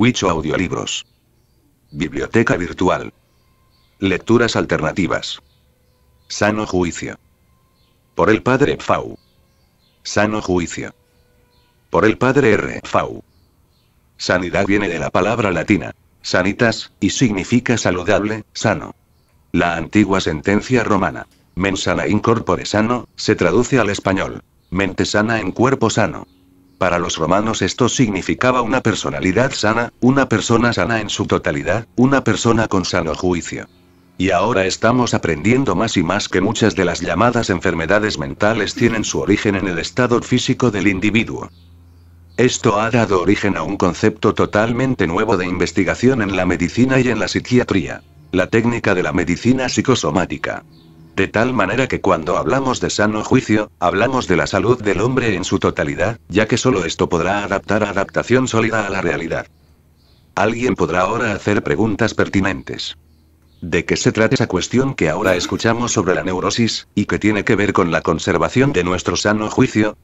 Wicho Audiolibros. Biblioteca virtual. Lecturas alternativas. Sano juicio. Por el padre Pfau. Sano juicio. Por el padre R. Pfau. Sanidad viene de la palabra latina sanitas, y significa saludable, sano. La antigua sentencia romana mens sana in corpore sano, se traduce al español mente sana en cuerpo sano. Para los romanos esto significaba una personalidad sana, una persona sana en su totalidad, una persona con sano juicio. Y ahora estamos aprendiendo más y más que muchas de las llamadas enfermedades mentales tienen su origen en el estado físico del individuo. Esto ha dado origen a un concepto totalmente nuevo de investigación en la medicina y en la psiquiatría: la técnica de la medicina psicosomática. De tal manera que cuando hablamos de sano juicio, hablamos de la salud del hombre en su totalidad, ya que solo esto podrá adaptar adaptación sólida a la realidad. Alguien podrá ahora hacer preguntas pertinentes. ¿De qué se trata esa cuestión que ahora escuchamos sobre la neurosis, y que tiene que ver con la conservación de nuestro sano juicio?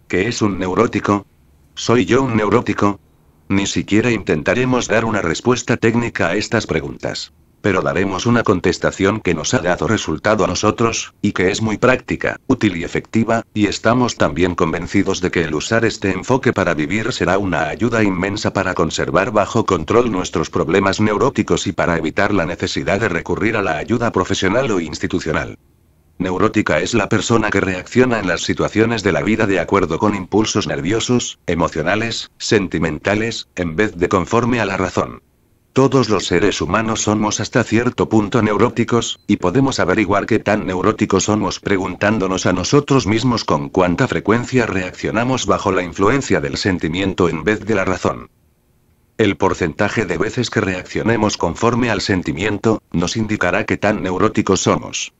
¿Qué es un neurótico? ¿Soy yo un neurótico? Ni siquiera intentaremos dar una respuesta técnica a estas preguntas. Pero daremos una contestación que nos ha dado resultado a nosotros, y que es muy práctica, útil y efectiva, y estamos también convencidos de que el usar este enfoque para vivir será una ayuda inmensa para conservar bajo control nuestros problemas neuróticos y para evitar la necesidad de recurrir a la ayuda profesional o institucional. Neurótica es la persona que reacciona en las situaciones de la vida de acuerdo con impulsos nerviosos, emocionales, sentimentales, en vez de conforme a la razón. Todos los seres humanos somos hasta cierto punto neuróticos, y podemos averiguar qué tan neuróticos somos preguntándonos a nosotros mismos con cuánta frecuencia reaccionamos bajo la influencia del sentimiento en vez de la razón. El porcentaje de veces que reaccionemos conforme al sentimiento, nos indicará qué tan neuróticos somos.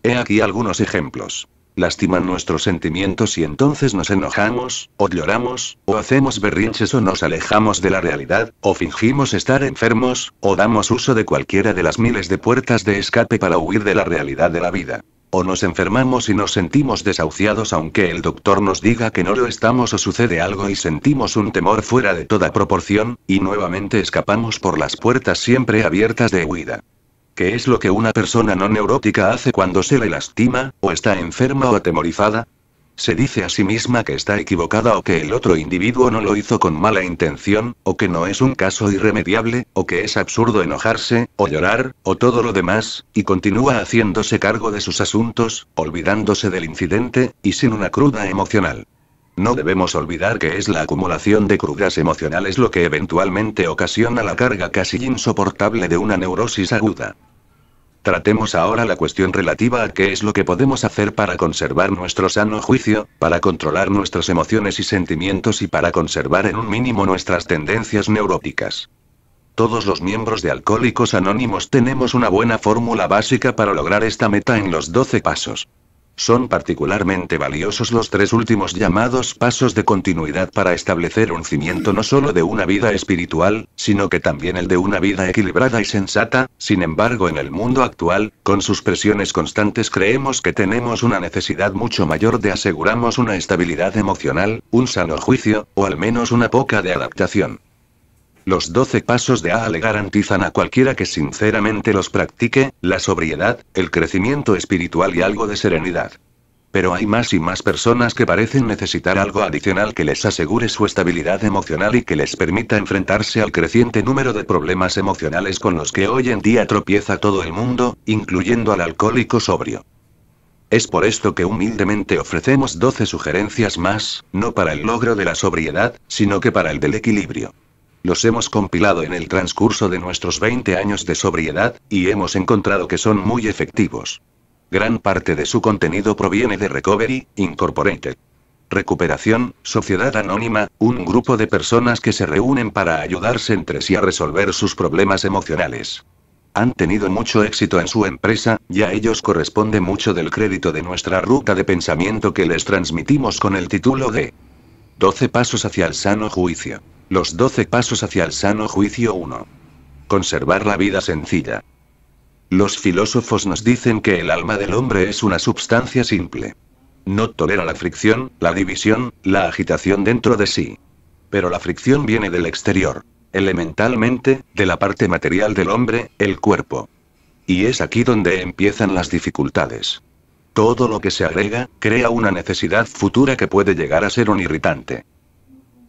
He aquí algunos ejemplos. Lastiman nuestros sentimientos y entonces nos enojamos, o lloramos, o hacemos berrinches o nos alejamos de la realidad, o fingimos estar enfermos, o damos uso de cualquiera de las miles de puertas de escape para huir de la realidad de la vida. O nos enfermamos y nos sentimos desahuciados aunque el doctor nos diga que no lo estamos, o sucede algo y sentimos un temor fuera de toda proporción, y nuevamente escapamos por las puertas siempre abiertas de huida. ¿Qué es lo que una persona no neurótica hace cuando se le lastima, o está enferma o atemorizada? Se dice a sí misma que está equivocada o que el otro individuo no lo hizo con mala intención, o que no es un caso irremediable, o que es absurdo enojarse, o llorar, o todo lo demás, y continúa haciéndose cargo de sus asuntos, olvidándose del incidente, y sin una cruda emocional. No debemos olvidar que es la acumulación de crudas emocionales lo que eventualmente ocasiona la carga casi insoportable de una neurosis aguda. Tratemos ahora la cuestión relativa a qué es lo que podemos hacer para conservar nuestro sano juicio, para controlar nuestras emociones y sentimientos y para conservar en un mínimo nuestras tendencias neuróticas. Todos los miembros de Alcohólicos Anónimos tenemos una buena fórmula básica para lograr esta meta en los 12 pasos. Son particularmente valiosos los 3 últimos llamados pasos de continuidad para establecer un cimiento no solo de una vida espiritual, sino que también el de una vida equilibrada y sensata. Sin embargo, en el mundo actual, con sus presiones constantes, creemos que tenemos una necesidad mucho mayor de asegurarnos una estabilidad emocional, un sano juicio, o al menos una poca de adaptación. Los 12 pasos de AA le garantizan a cualquiera que sinceramente los practique, la sobriedad, el crecimiento espiritual y algo de serenidad. Pero hay más y más personas que parecen necesitar algo adicional que les asegure su estabilidad emocional y que les permita enfrentarse al creciente número de problemas emocionales con los que hoy en día tropieza todo el mundo, incluyendo al alcohólico sobrio. Es por esto que humildemente ofrecemos 12 sugerencias más, no para el logro de la sobriedad, sino que para el del equilibrio. Los hemos compilado en el transcurso de nuestros 20 años de sobriedad, y hemos encontrado que son muy efectivos. Gran parte de su contenido proviene de Recovery, Incorporated. Recuperación, Sociedad Anónima, un grupo de personas que se reúnen para ayudarse entre sí a resolver sus problemas emocionales. Han tenido mucho éxito en su empresa, y a ellos corresponde mucho del crédito de nuestra ruta de pensamiento que les transmitimos con el título de 12 pasos hacia el sano juicio. Los 12 pasos hacia el sano juicio 1. Conservar la vida sencilla. Los filósofos nos dicen que el alma del hombre es una substancia simple. No tolera la fricción, la división, la agitación dentro de sí. Pero la fricción viene del exterior. elementalmente, de la parte material del hombre, el cuerpo. Y es aquí donde empiezan las dificultades. Todo lo que se agrega, crea una necesidad futura que puede llegar a ser un irritante.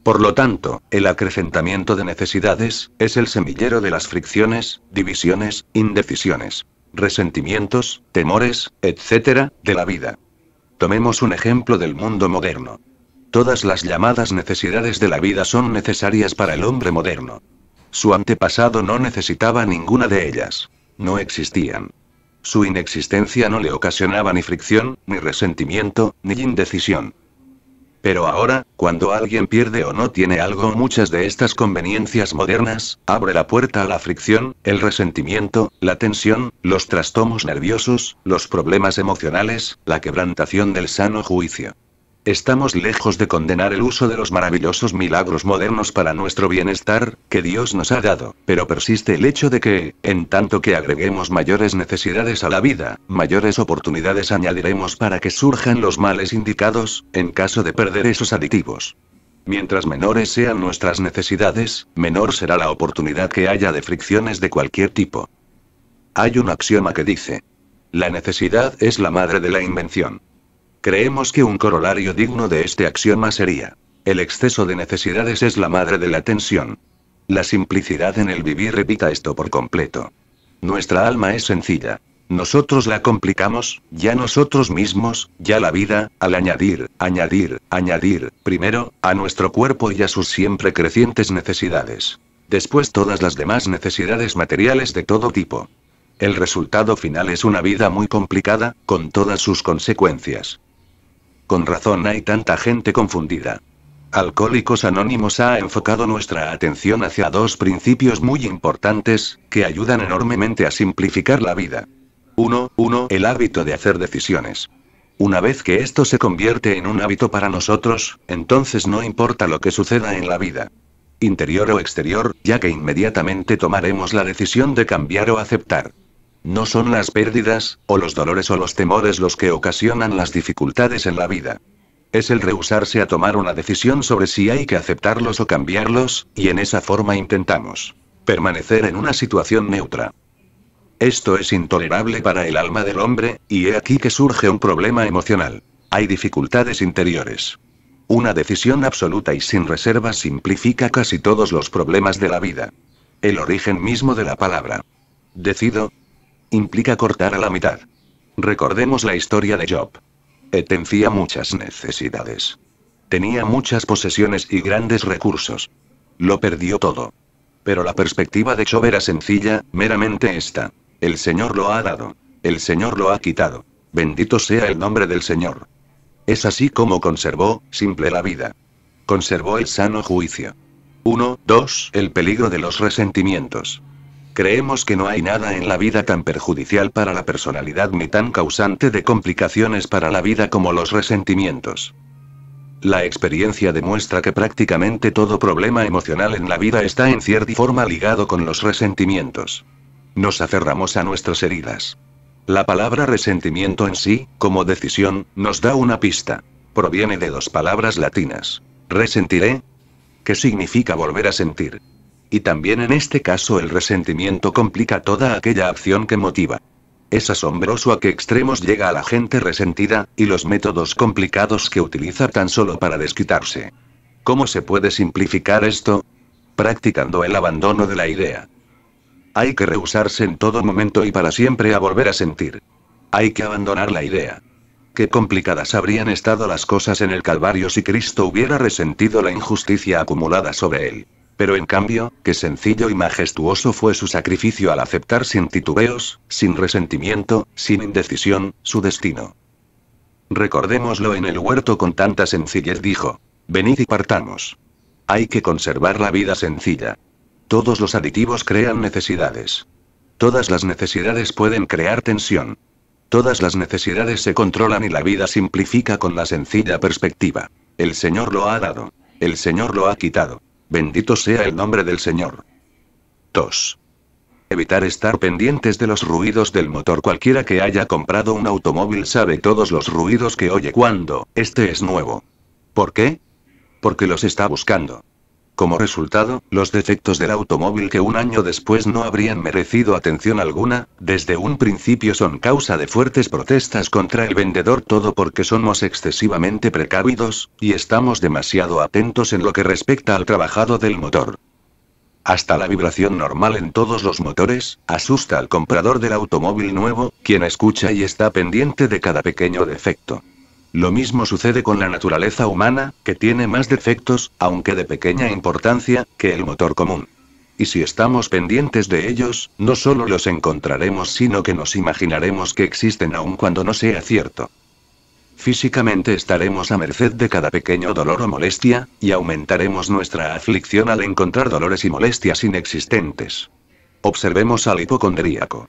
Por lo tanto, el acrecentamiento de necesidades, es el semillero de las fricciones, divisiones, indecisiones, resentimientos, temores, etc., de la vida. Tomemos un ejemplo del mundo moderno. Todas las llamadas necesidades de la vida son necesarias para el hombre moderno. Su antepasado no necesitaba ninguna de ellas. No existían. Su inexistencia no le ocasionaba ni fricción, ni resentimiento, ni indecisión. Pero ahora, cuando alguien pierde o no tiene algo, muchas de estas conveniencias modernas, abre la puerta a la fricción, el resentimiento, la tensión, los trastornos nerviosos, los problemas emocionales, la quebrantación del sano juicio. Estamos lejos de condenar el uso de los maravillosos milagros modernos para nuestro bienestar, que Dios nos ha dado, pero persiste el hecho de que, en tanto que agreguemos mayores necesidades a la vida, mayores oportunidades añadiremos para que surjan los males indicados, en caso de perder esos aditivos. Mientras menores sean nuestras necesidades, menor será la oportunidad que haya de fricciones de cualquier tipo. Hay un axioma que dice: la necesidad es la madre de la invención. Creemos que un corolario digno de este axioma sería: el exceso de necesidades es la madre de la tensión. La simplicidad en el vivir evita esto por completo. Nuestra alma es sencilla. Nosotros la complicamos, ya nosotros mismos, ya la vida, al añadir, primero, a nuestro cuerpo y a sus siempre crecientes necesidades. Después todas las demás necesidades materiales de todo tipo. El resultado final es una vida muy complicada, con todas sus consecuencias. Con razón hay tanta gente confundida. Alcohólicos Anónimos ha enfocado nuestra atención hacia dos principios muy importantes, que ayudan enormemente a simplificar la vida. 1. El hábito de hacer decisiones. Una vez que esto se convierte en un hábito para nosotros, entonces no importa lo que suceda en la vida, interior o exterior, ya que inmediatamente tomaremos la decisión de cambiar o aceptar. No son las pérdidas, o los dolores o los temores los que ocasionan las dificultades en la vida. Es el rehusarse a tomar una decisión sobre si hay que aceptarlos o cambiarlos, y en esa forma intentamos permanecer en una situación neutra. Esto es intolerable para el alma del hombre, y he aquí que surge un problema emocional. Hay dificultades interiores. Una decisión absoluta y sin reservas simplifica casi todos los problemas de la vida. El origen mismo de la palabra decido implica cortar a la mitad. Recordemos la historia de Job. Tenía muchas necesidades. Tenía muchas posesiones y grandes recursos. Lo perdió todo. Pero la perspectiva de Job era sencilla, meramente esta: el Señor lo ha dado. El Señor lo ha quitado. Bendito sea el nombre del Señor. Es así como conservó, simple la vida. Conservó el sano juicio. 2. El peligro de los resentimientos. Creemos que no hay nada en la vida tan perjudicial para la personalidad ni tan causante de complicaciones para la vida como los resentimientos. La experiencia demuestra que prácticamente todo problema emocional en la vida está en cierta forma ligado con los resentimientos. Nos aferramos a nuestras heridas. La palabra resentimiento en sí, como decisión, nos da una pista. Proviene de dos palabras latinas: resentiré, que significa volver a sentir. Y también en este caso el resentimiento complica toda aquella acción que motiva. Es asombroso a qué extremos llega a la gente resentida, y los métodos complicados que utiliza tan solo para desquitarse. ¿Cómo se puede simplificar esto? Practicando el abandono de la idea. Hay que rehusarse en todo momento y para siempre a volver a sentir. Hay que abandonar la idea. Qué complicadas habrían estado las cosas en el Calvario si Cristo hubiera resentido la injusticia acumulada sobre él. Pero en cambio, qué sencillo y majestuoso fue su sacrificio al aceptar sin titubeos, sin resentimiento, sin indecisión, su destino. Recordémoslo en el huerto con tanta sencillez dijo: venid y partamos. Hay que conservar la vida sencilla. Todos los aditivos crean necesidades. Todas las necesidades pueden crear tensión. Todas las necesidades se controlan y la vida simplifica con la sencilla perspectiva: el Señor lo ha dado. El Señor lo ha quitado. Bendito sea el nombre del Señor. 2. Evitar estar pendientes de los ruidos del motor. Cualquiera que haya comprado un automóvil sabe todos los ruidos que oye cuando este es nuevo. ¿Por qué? Porque los está buscando. Como resultado, los defectos del automóvil que un año después no habrían merecido atención alguna, desde un principio son causa de fuertes protestas contra el vendedor, todo porque somos excesivamente precavidos, y estamos demasiado atentos en lo que respecta al trabajado del motor. Hasta la vibración normal en todos los motores asusta al comprador del automóvil nuevo, quien escucha y está pendiente de cada pequeño defecto. Lo mismo sucede con la naturaleza humana, que tiene más defectos, aunque de pequeña importancia, que el motor común. Y si estamos pendientes de ellos, no solo los encontraremos, sino que nos imaginaremos que existen aun cuando no sea cierto. Físicamente estaremos a merced de cada pequeño dolor o molestia, y aumentaremos nuestra aflicción al encontrar dolores y molestias inexistentes. Observemos al hipocondríaco.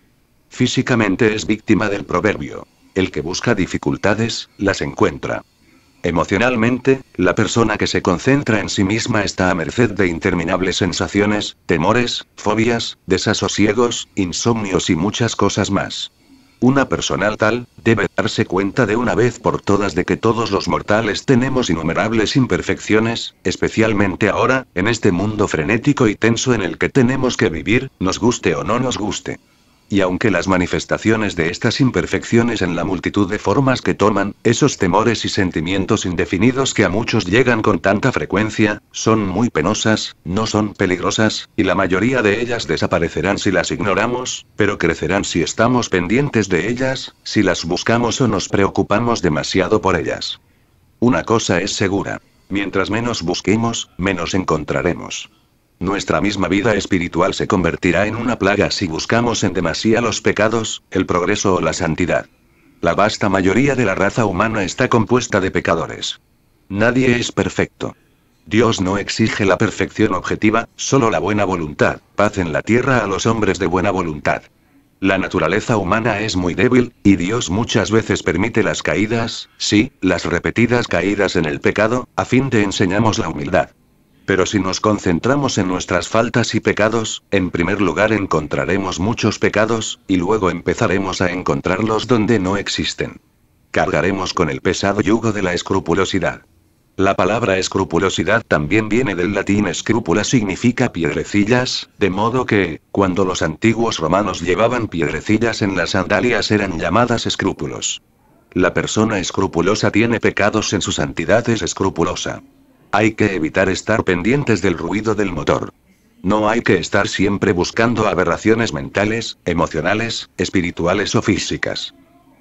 Físicamente es víctima del proverbio: el que busca dificultades, las encuentra. Emocionalmente, la persona que se concentra en sí misma está a merced de interminables sensaciones, temores, fobias, desasosiegos, insomnios y muchas cosas más. Una persona tal debe darse cuenta de una vez por todas de que todos los mortales tenemos innumerables imperfecciones, especialmente ahora, en este mundo frenético y tenso en el que tenemos que vivir, nos guste o no nos guste. Y aunque las manifestaciones de estas imperfecciones en la multitud de formas que toman, esos temores y sentimientos indefinidos que a muchos llegan con tanta frecuencia, son muy penosas, no son peligrosas, y la mayoría de ellas desaparecerán si las ignoramos, pero crecerán si estamos pendientes de ellas, si las buscamos o nos preocupamos demasiado por ellas. Una cosa es segura: mientras menos busquemos, menos encontraremos. Nuestra misma vida espiritual se convertirá en una plaga si buscamos en demasía los pecados, el progreso o la santidad. La vasta mayoría de la raza humana está compuesta de pecadores. Nadie es perfecto. Dios no exige la perfección objetiva, solo la buena voluntad, paz en la tierra a los hombres de buena voluntad. La naturaleza humana es muy débil, y Dios muchas veces permite las caídas, sí, las repetidas caídas en el pecado, a fin de enseñarnos la humildad. Pero si nos concentramos en nuestras faltas y pecados, en primer lugar encontraremos muchos pecados, y luego empezaremos a encontrarlos donde no existen. Cargaremos con el pesado yugo de la escrupulosidad. La palabra escrupulosidad también viene del latín scrupula, significa piedrecillas, de modo que, cuando los antiguos romanos llevaban piedrecillas en las sandalias eran llamadas escrúpulos. La persona escrupulosa tiene pecados, en su santidad es escrupulosa. Hay que evitar estar pendientes del ruido del motor. No hay que estar siempre buscando aberraciones mentales, emocionales, espirituales o físicas.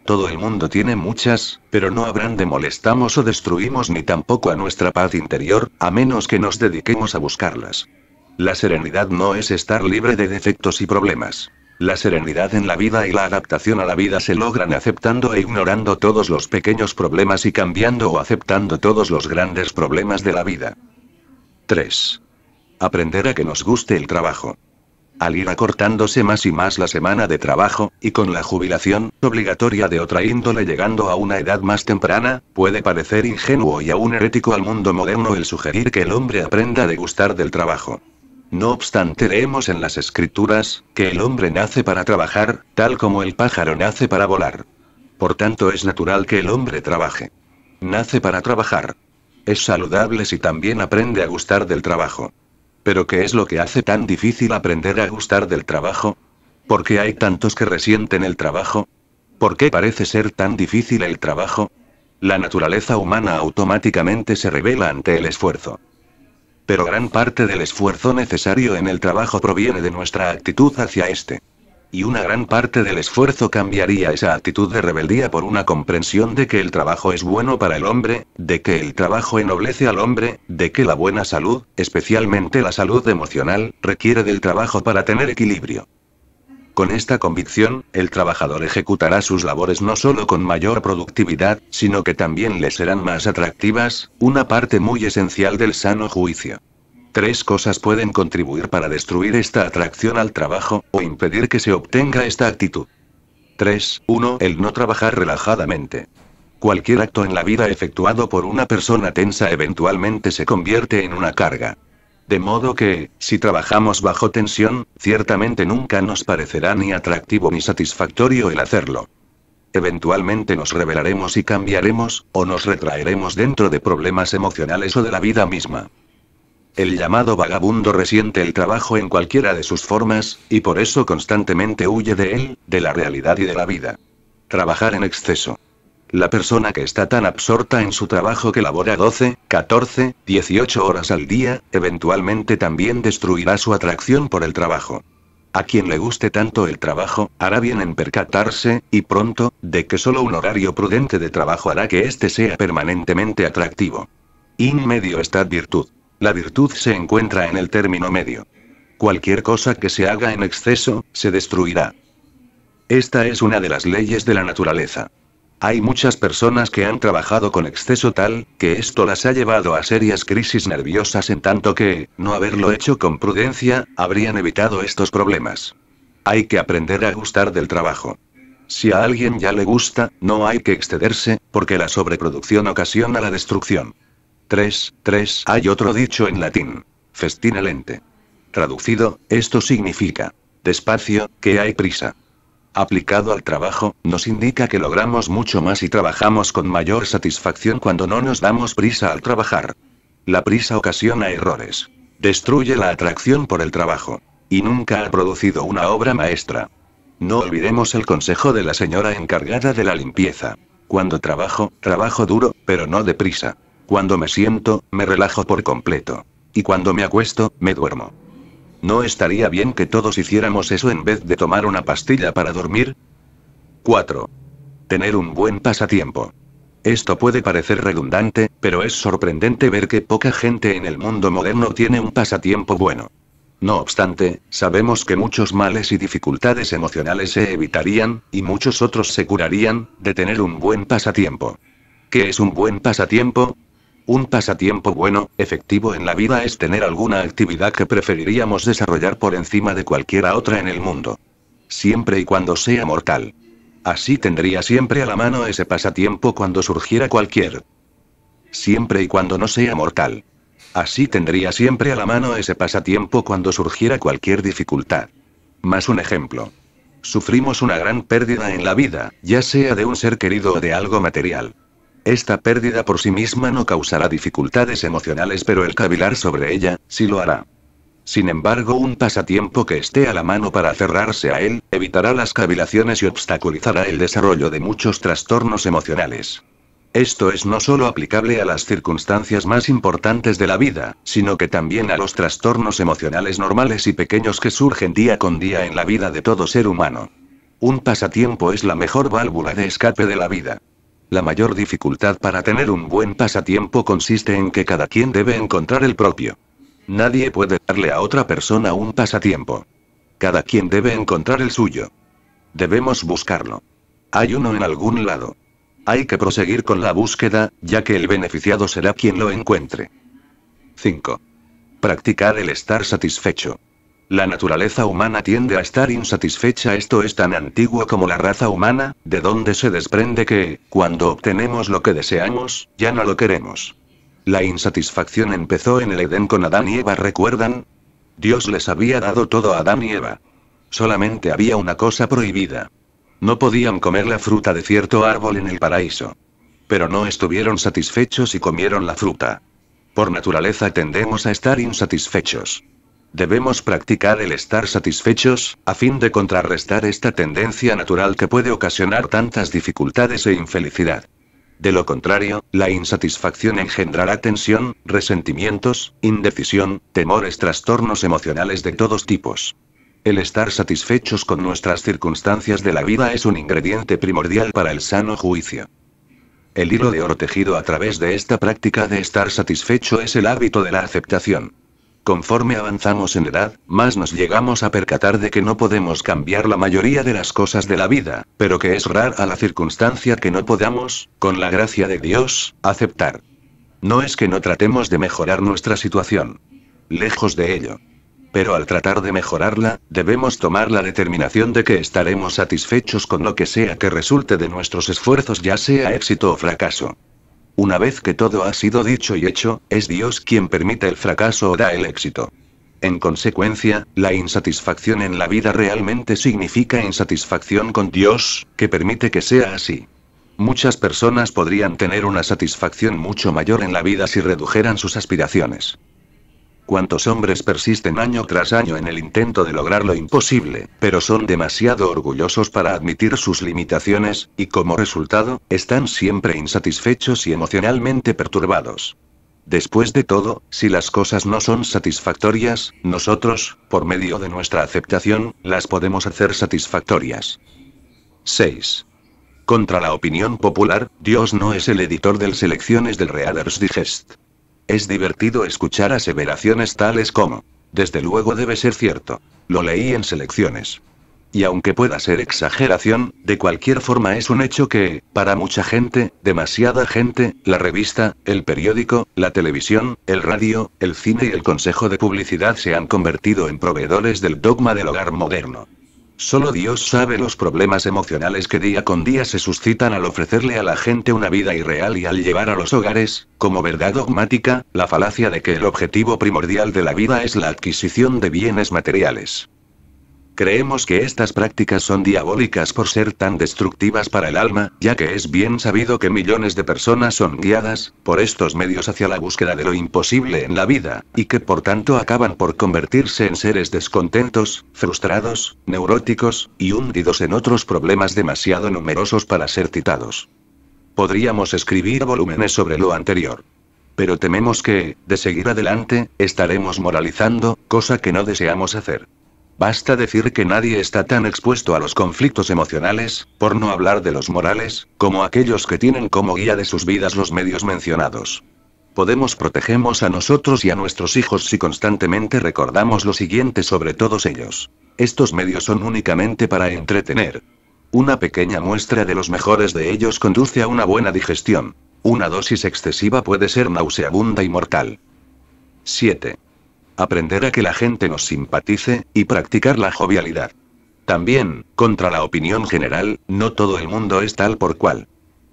Todo el mundo tiene muchas, pero no habrán de molestamos o destruimos ni tampoco a nuestra paz interior, a menos que nos dediquemos a buscarlas. La serenidad no es estar libre de defectos y problemas. La serenidad en la vida y la adaptación a la vida se logran aceptando e ignorando todos los pequeños problemas y cambiando o aceptando todos los grandes problemas de la vida. 3. Aprender a que nos guste el trabajo. Al ir acortándose más y más la semana de trabajo, y con la jubilación obligatoria de otra índole llegando a una edad más temprana, puede parecer ingenuo y aún herético al mundo moderno el sugerir que el hombre aprenda a degustar del trabajo. No obstante, leemos en las Escrituras que el hombre nace para trabajar, tal como el pájaro nace para volar. Por tanto, es natural que el hombre trabaje. Nace para trabajar. Es saludable si también aprende a gustar del trabajo. Pero ¿qué es lo que hace tan difícil aprender a gustar del trabajo? ¿Por qué hay tantos que resienten el trabajo? ¿Por qué parece ser tan difícil el trabajo? La naturaleza humana automáticamente se rebela ante el esfuerzo. Pero gran parte del esfuerzo necesario en el trabajo proviene de nuestra actitud hacia este. Y una gran parte del esfuerzo cambiaría esa actitud de rebeldía por una comprensión de que el trabajo es bueno para el hombre, de que el trabajo ennoblece al hombre, de que la buena salud, especialmente la salud emocional, requiere del trabajo para tener equilibrio. Con esta convicción, el trabajador ejecutará sus labores no solo con mayor productividad, sino que también le serán más atractivas, una parte muy esencial del sano juicio. 3 cosas pueden contribuir para destruir esta atracción al trabajo, o impedir que se obtenga esta actitud. 3. 1. El no trabajar relajadamente. Cualquier acto en la vida efectuado por una persona tensa eventualmente se convierte en una carga. De modo que, si trabajamos bajo tensión, ciertamente nunca nos parecerá ni atractivo ni satisfactorio el hacerlo. Eventualmente nos rebelaremos y cambiaremos, o nos retraeremos dentro de problemas emocionales o de la vida misma. El llamado vagabundo resiente el trabajo en cualquiera de sus formas, y por eso constantemente huye de él, de la realidad y de la vida. Trabajar en exceso. La persona que está tan absorta en su trabajo que labora 12, 14, 18 horas al día, eventualmente también destruirá su atracción por el trabajo. A quien le guste tanto el trabajo, hará bien en percatarse, y pronto, de que solo un horario prudente de trabajo hará que éste sea permanentemente atractivo. In medio está virtud. La virtud se encuentra en el término medio. Cualquier cosa que se haga en exceso, se destruirá. Esta es una de las leyes de la naturaleza. Hay muchas personas que han trabajado con exceso tal, que esto las ha llevado a serias crisis nerviosas en tanto que, no haberlo hecho con prudencia, habrían evitado estos problemas. Hay que aprender a gustar del trabajo. Si a alguien ya le gusta, no hay que excederse, porque la sobreproducción ocasiona la destrucción. 3. Hay otro dicho en latín. Festina lente. Traducido, esto significa, despacio, que hay prisa. Aplicado al trabajo, nos indica que logramos mucho más y trabajamos con mayor satisfacción cuando no nos damos prisa al trabajar. La prisa ocasiona errores. Destruye la atracción por el trabajo. Y nunca ha producido una obra maestra. No olvidemos el consejo de la señora encargada de la limpieza. Cuando trabajo, trabajo duro, pero no deprisa. Cuando me siento, me relajo por completo. Y cuando me acuesto, me duermo. ¿No estaría bien que todos hiciéramos eso en vez de tomar una pastilla para dormir? 4. Tener un buen pasatiempo. Esto puede parecer redundante, pero es sorprendente ver que poca gente en el mundo moderno tiene un pasatiempo bueno. No obstante, sabemos que muchos males y dificultades emocionales se evitarían, y muchos otros se curarían, de tener un buen pasatiempo. ¿Qué es un buen pasatiempo? Un pasatiempo bueno, efectivo en la vida es tener alguna actividad que preferiríamos desarrollar por encima de cualquiera otra en el mundo. Siempre y cuando sea mortal. Así tendría siempre a la mano ese pasatiempo cuando surgiera cualquier. Siempre y cuando no sea mortal. Así tendría siempre a la mano ese pasatiempo cuando surgiera cualquier dificultad. Más un ejemplo. Sufrimos una gran pérdida en la vida, ya sea de un ser querido o de algo material. Esta pérdida por sí misma no causará dificultades emocionales, pero el cavilar sobre ella, sí lo hará. Sin embargo, un pasatiempo que esté a la mano para aferrarse a él, evitará las cavilaciones y obstaculizará el desarrollo de muchos trastornos emocionales. Esto es no solo aplicable a las circunstancias más importantes de la vida, sino que también a los trastornos emocionales normales y pequeños que surgen día con día en la vida de todo ser humano. Un pasatiempo es la mejor válvula de escape de la vida. La mayor dificultad para tener un buen pasatiempo consiste en que cada quien debe encontrar el propio. Nadie puede darle a otra persona un pasatiempo. Cada quien debe encontrar el suyo. Debemos buscarlo. Hay uno en algún lado. Hay que proseguir con la búsqueda, ya que el beneficiado será quien lo encuentre. 5. Practicar el estar satisfecho. La naturaleza humana tiende a estar insatisfecha. Esto es tan antiguo como la raza humana, de donde se desprende que, cuando obtenemos lo que deseamos, ya no lo queremos. La insatisfacción empezó en el Edén con Adán y Eva, ¿recuerdan? Dios les había dado todo a Adán y Eva. Solamente había una cosa prohibida. No podían comer la fruta de cierto árbol en el paraíso. Pero no estuvieron satisfechos y comieron la fruta. Por naturaleza tendemos a estar insatisfechos. Debemos practicar el estar satisfechos, a fin de contrarrestar esta tendencia natural que puede ocasionar tantas dificultades e infelicidad. De lo contrario, la insatisfacción engendrará tensión, resentimientos, indecisión, temores, trastornos emocionales de todos tipos. El estar satisfechos con nuestras circunstancias de la vida es un ingrediente primordial para el sano juicio. El hilo de oro tejido a través de esta práctica de estar satisfecho es el hábito de la aceptación. Conforme avanzamos en edad, más nos llegamos a percatar de que no podemos cambiar la mayoría de las cosas de la vida, pero que es rara la circunstancia que no podamos, con la gracia de Dios, aceptar. No es que no tratemos de mejorar nuestra situación. Lejos de ello. Pero al tratar de mejorarla, debemos tomar la determinación de que estaremos satisfechos con lo que sea que resulte de nuestros esfuerzos, ya sea éxito o fracaso. Una vez que todo ha sido dicho y hecho, es Dios quien permite el fracaso o da el éxito. En consecuencia, la insatisfacción en la vida realmente significa insatisfacción con Dios, que permite que sea así. Muchas personas podrían tener una satisfacción mucho mayor en la vida si redujeran sus aspiraciones. cuántos hombres persisten año tras año en el intento de lograr lo imposible, pero son demasiado orgullosos para admitir sus limitaciones, y como resultado, están siempre insatisfechos y emocionalmente perturbados. Después de todo, si las cosas no son satisfactorias, nosotros, por medio de nuestra aceptación, las podemos hacer satisfactorias. 6. Contra la opinión popular, Dios no es el editor de selecciones del Reader's Digest. Es divertido escuchar aseveraciones tales como: desde luego debe ser cierto. Lo leí en selecciones. Y aunque pueda ser exageración, de cualquier forma es un hecho que, para mucha gente, demasiada gente, la revista, el periódico, la televisión, el radio, el cine y el consejo de publicidad se han convertido en proveedores del dogma del hogar moderno. Solo Dios sabe los problemas emocionales que día con día se suscitan al ofrecerle a la gente una vida irreal y al llevar a los hogares, como verdad dogmática, la falacia de que el objetivo primordial de la vida es la adquisición de bienes materiales. Creemos que estas prácticas son diabólicas por ser tan destructivas para el alma, ya que es bien sabido que millones de personas son guiadas, por estos medios hacia la búsqueda de lo imposible en la vida, y que por tanto acaban por convertirse en seres descontentos, frustrados, neuróticos, y hundidos en otros problemas demasiado numerosos para ser citados. Podríamos escribir volúmenes sobre lo anterior. Pero tememos que, de seguir adelante, estaremos moralizando, cosa que no deseamos hacer. Basta decir que nadie está tan expuesto a los conflictos emocionales, por no hablar de los morales, como aquellos que tienen como guía de sus vidas los medios mencionados. Podemos protegernos a nosotros y a nuestros hijos si constantemente recordamos lo siguiente sobre todos ellos. Estos medios son únicamente para entretener. Una pequeña muestra de los mejores de ellos conduce a una buena digestión. Una dosis excesiva puede ser nauseabunda y mortal. 7. Aprender a que la gente nos simpatice, y practicar la jovialidad. También, contra la opinión general, no todo el mundo es tal por cual.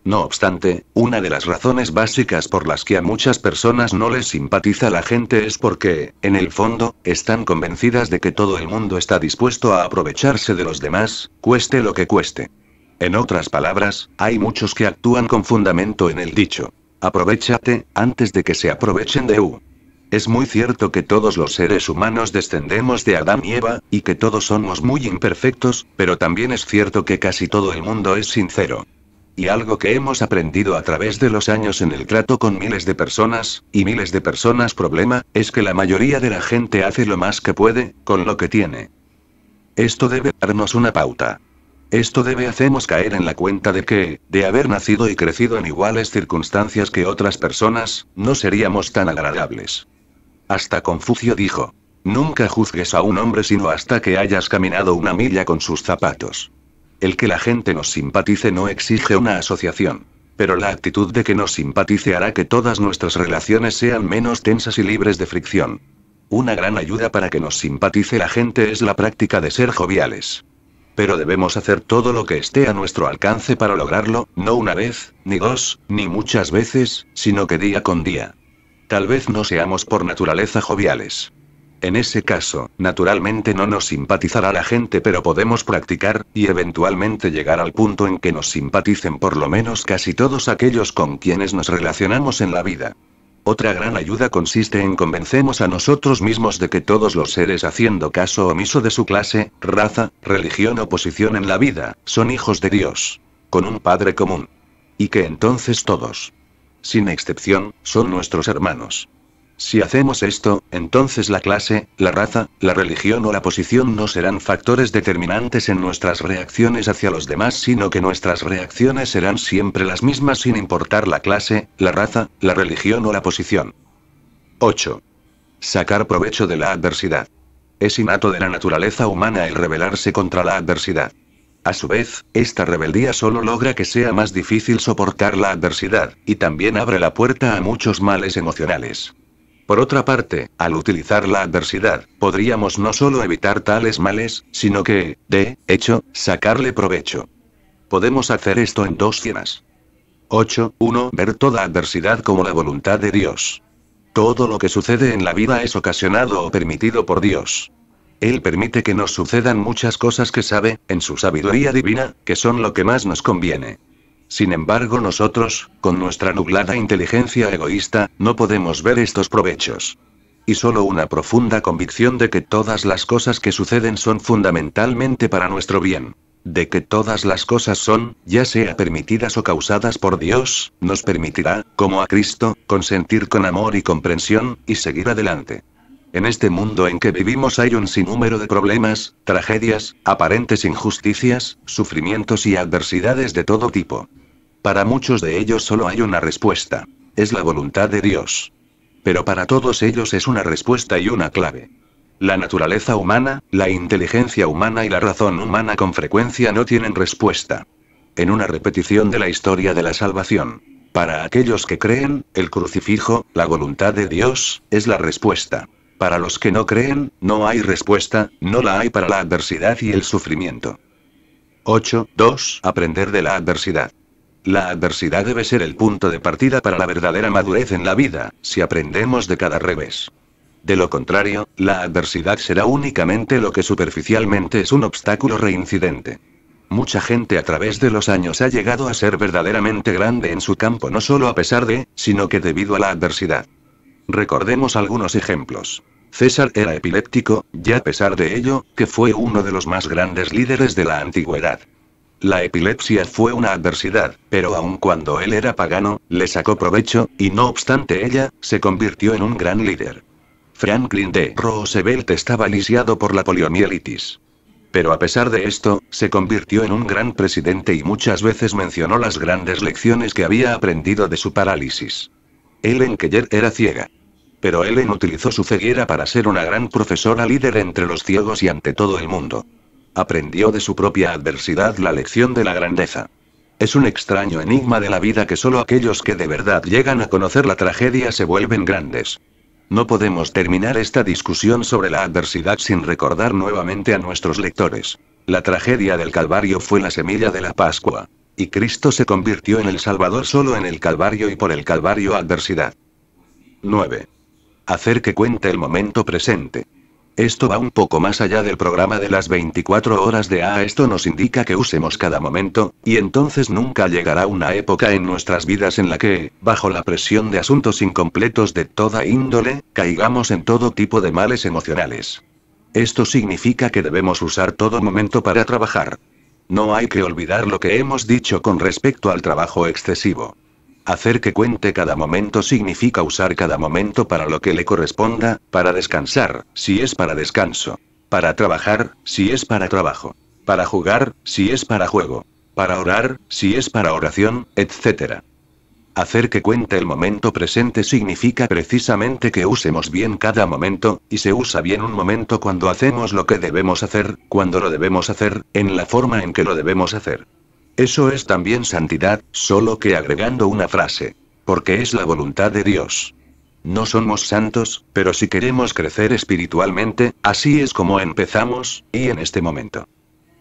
No obstante, una de las razones básicas por las que a muchas personas no les simpatiza la gente es porque, en el fondo, están convencidas de que todo el mundo está dispuesto a aprovecharse de los demás, cueste lo que cueste. En otras palabras, hay muchos que actúan con fundamento en el dicho: aprovéchate, antes de que se aprovechen de u. Es muy cierto que todos los seres humanos descendemos de Adán y Eva, y que todos somos muy imperfectos, pero también es cierto que casi todo el mundo es sincero. Y algo que hemos aprendido a través de los años en el trato con miles de personas, y miles de personas problema, es que la mayoría de la gente hace lo más que puede, con lo que tiene. Esto debe darnos una pauta. Esto debe hacernos caer en la cuenta de que, de haber nacido y crecido en iguales circunstancias que otras personas, no seríamos tan agradables. Hasta Confucio dijo: nunca juzgues a un hombre sino hasta que hayas caminado una milla con sus zapatos. El que la gente nos simpatice no exige una asociación. Pero la actitud de que nos simpatice hará que todas nuestras relaciones sean menos tensas y libres de fricción. Una gran ayuda para que nos simpatice la gente es la práctica de ser joviales. Pero debemos hacer todo lo que esté a nuestro alcance para lograrlo, no una vez, ni dos, ni muchas veces, sino que día con día. Tal vez no seamos por naturaleza joviales. En ese caso, naturalmente no nos simpatizará la gente, pero podemos practicar, y eventualmente llegar al punto en que nos simpaticen por lo menos casi todos aquellos con quienes nos relacionamos en la vida. Otra gran ayuda consiste en convencernos a nosotros mismos de que todos los seres, haciendo caso omiso de su clase, raza, religión o posición en la vida, son hijos de Dios, con un Padre común. Y que entonces todos, sin excepción, son nuestros hermanos. Si hacemos esto, entonces la clase, la raza, la religión o la posición no serán factores determinantes en nuestras reacciones hacia los demás, sino que nuestras reacciones serán siempre las mismas sin importar la clase, la raza, la religión o la posición. 8. Sacar provecho de la adversidad. Es innato de la naturaleza humana el rebelarse contra la adversidad. A su vez, esta rebeldía solo logra que sea más difícil soportar la adversidad, y también abre la puerta a muchos males emocionales. Por otra parte, al utilizar la adversidad, podríamos no solo evitar tales males, sino que, de hecho, sacarle provecho. Podemos hacer esto en dos formas. 8.1. Ver toda adversidad como la voluntad de Dios. Todo lo que sucede en la vida es ocasionado o permitido por Dios. Él permite que nos sucedan muchas cosas que sabe, en su sabiduría divina, que son lo que más nos conviene. Sin embargo, nosotros, con nuestra nublada inteligencia egoísta, no podemos ver estos provechos. y solo una profunda convicción de que todas las cosas que suceden son fundamentalmente para nuestro bien. De que todas las cosas son, ya sea permitidas o causadas por Dios, nos permitirá, como a Cristo, consentir con amor y comprensión, y seguir adelante. En este mundo en que vivimos hay un sinnúmero de problemas, tragedias, aparentes injusticias, sufrimientos y adversidades de todo tipo. Para muchos de ellos solo hay una respuesta. Es la voluntad de Dios. Pero para todos ellos es una respuesta y una clave. La naturaleza humana, la inteligencia humana y la razón humana con frecuencia no tienen respuesta. En una repetición de la historia de la salvación, para aquellos que creen, el crucifijo, la voluntad de Dios, es la respuesta. Para los que no creen, no hay respuesta, no la hay para la adversidad y el sufrimiento. 8.2. Aprender de la adversidad. La adversidad debe ser el punto de partida para la verdadera madurez en la vida, si aprendemos de cada revés. De lo contrario, la adversidad será únicamente lo que superficialmente es un obstáculo reincidente. Mucha gente a través de los años ha llegado a ser verdaderamente grande en su campo no solo a pesar de, sino que debido a la adversidad. Recordemos algunos ejemplos. César era epiléptico, y a pesar de ello, que fue uno de los más grandes líderes de la antigüedad. La epilepsia fue una adversidad, pero aun cuando él era pagano, le sacó provecho, y no obstante ella, se convirtió en un gran líder. Franklin D. Roosevelt estaba lisiado por la poliomielitis. Pero a pesar de esto, se convirtió en un gran presidente y muchas veces mencionó las grandes lecciones que había aprendido de su parálisis. Ellen Keller era ciega. Pero Ellen utilizó su ceguera para ser una gran profesora líder entre los ciegos y ante todo el mundo. Aprendió de su propia adversidad la lección de la grandeza. Es un extraño enigma de la vida que solo aquellos que de verdad llegan a conocer la tragedia se vuelven grandes. No podemos terminar esta discusión sobre la adversidad sin recordar nuevamente a nuestros lectores. La tragedia del Calvario fue la semilla de la Pascua. Y Cristo se convirtió en el Salvador solo en el Calvario y por el Calvario adversidad. 9. Hacer que cuente el momento presente. Esto va un poco más allá del programa de las 24 horas de Esto nos indica que usemos cada momento, y entonces nunca llegará una época en nuestras vidas en la que, bajo la presión de asuntos incompletos de toda índole, caigamos en todo tipo de males emocionales. Esto significa que debemos usar todo momento para trabajar. No hay que olvidar lo que hemos dicho con respecto al trabajo excesivo. Hacer que cuente cada momento significa usar cada momento para lo que le corresponda, para descansar, si es para descanso. Para trabajar, si es para trabajo. Para jugar, si es para juego. Para orar, si es para oración, etc. Hacer que cuente el momento presente significa precisamente que usemos bien cada momento, y se usa bien un momento cuando hacemos lo que debemos hacer, cuando lo debemos hacer, en la forma en que lo debemos hacer. Eso es también santidad, solo que agregando una frase. Porque es la voluntad de Dios. No somos santos, pero si queremos crecer espiritualmente, así es como empezamos, y en este momento.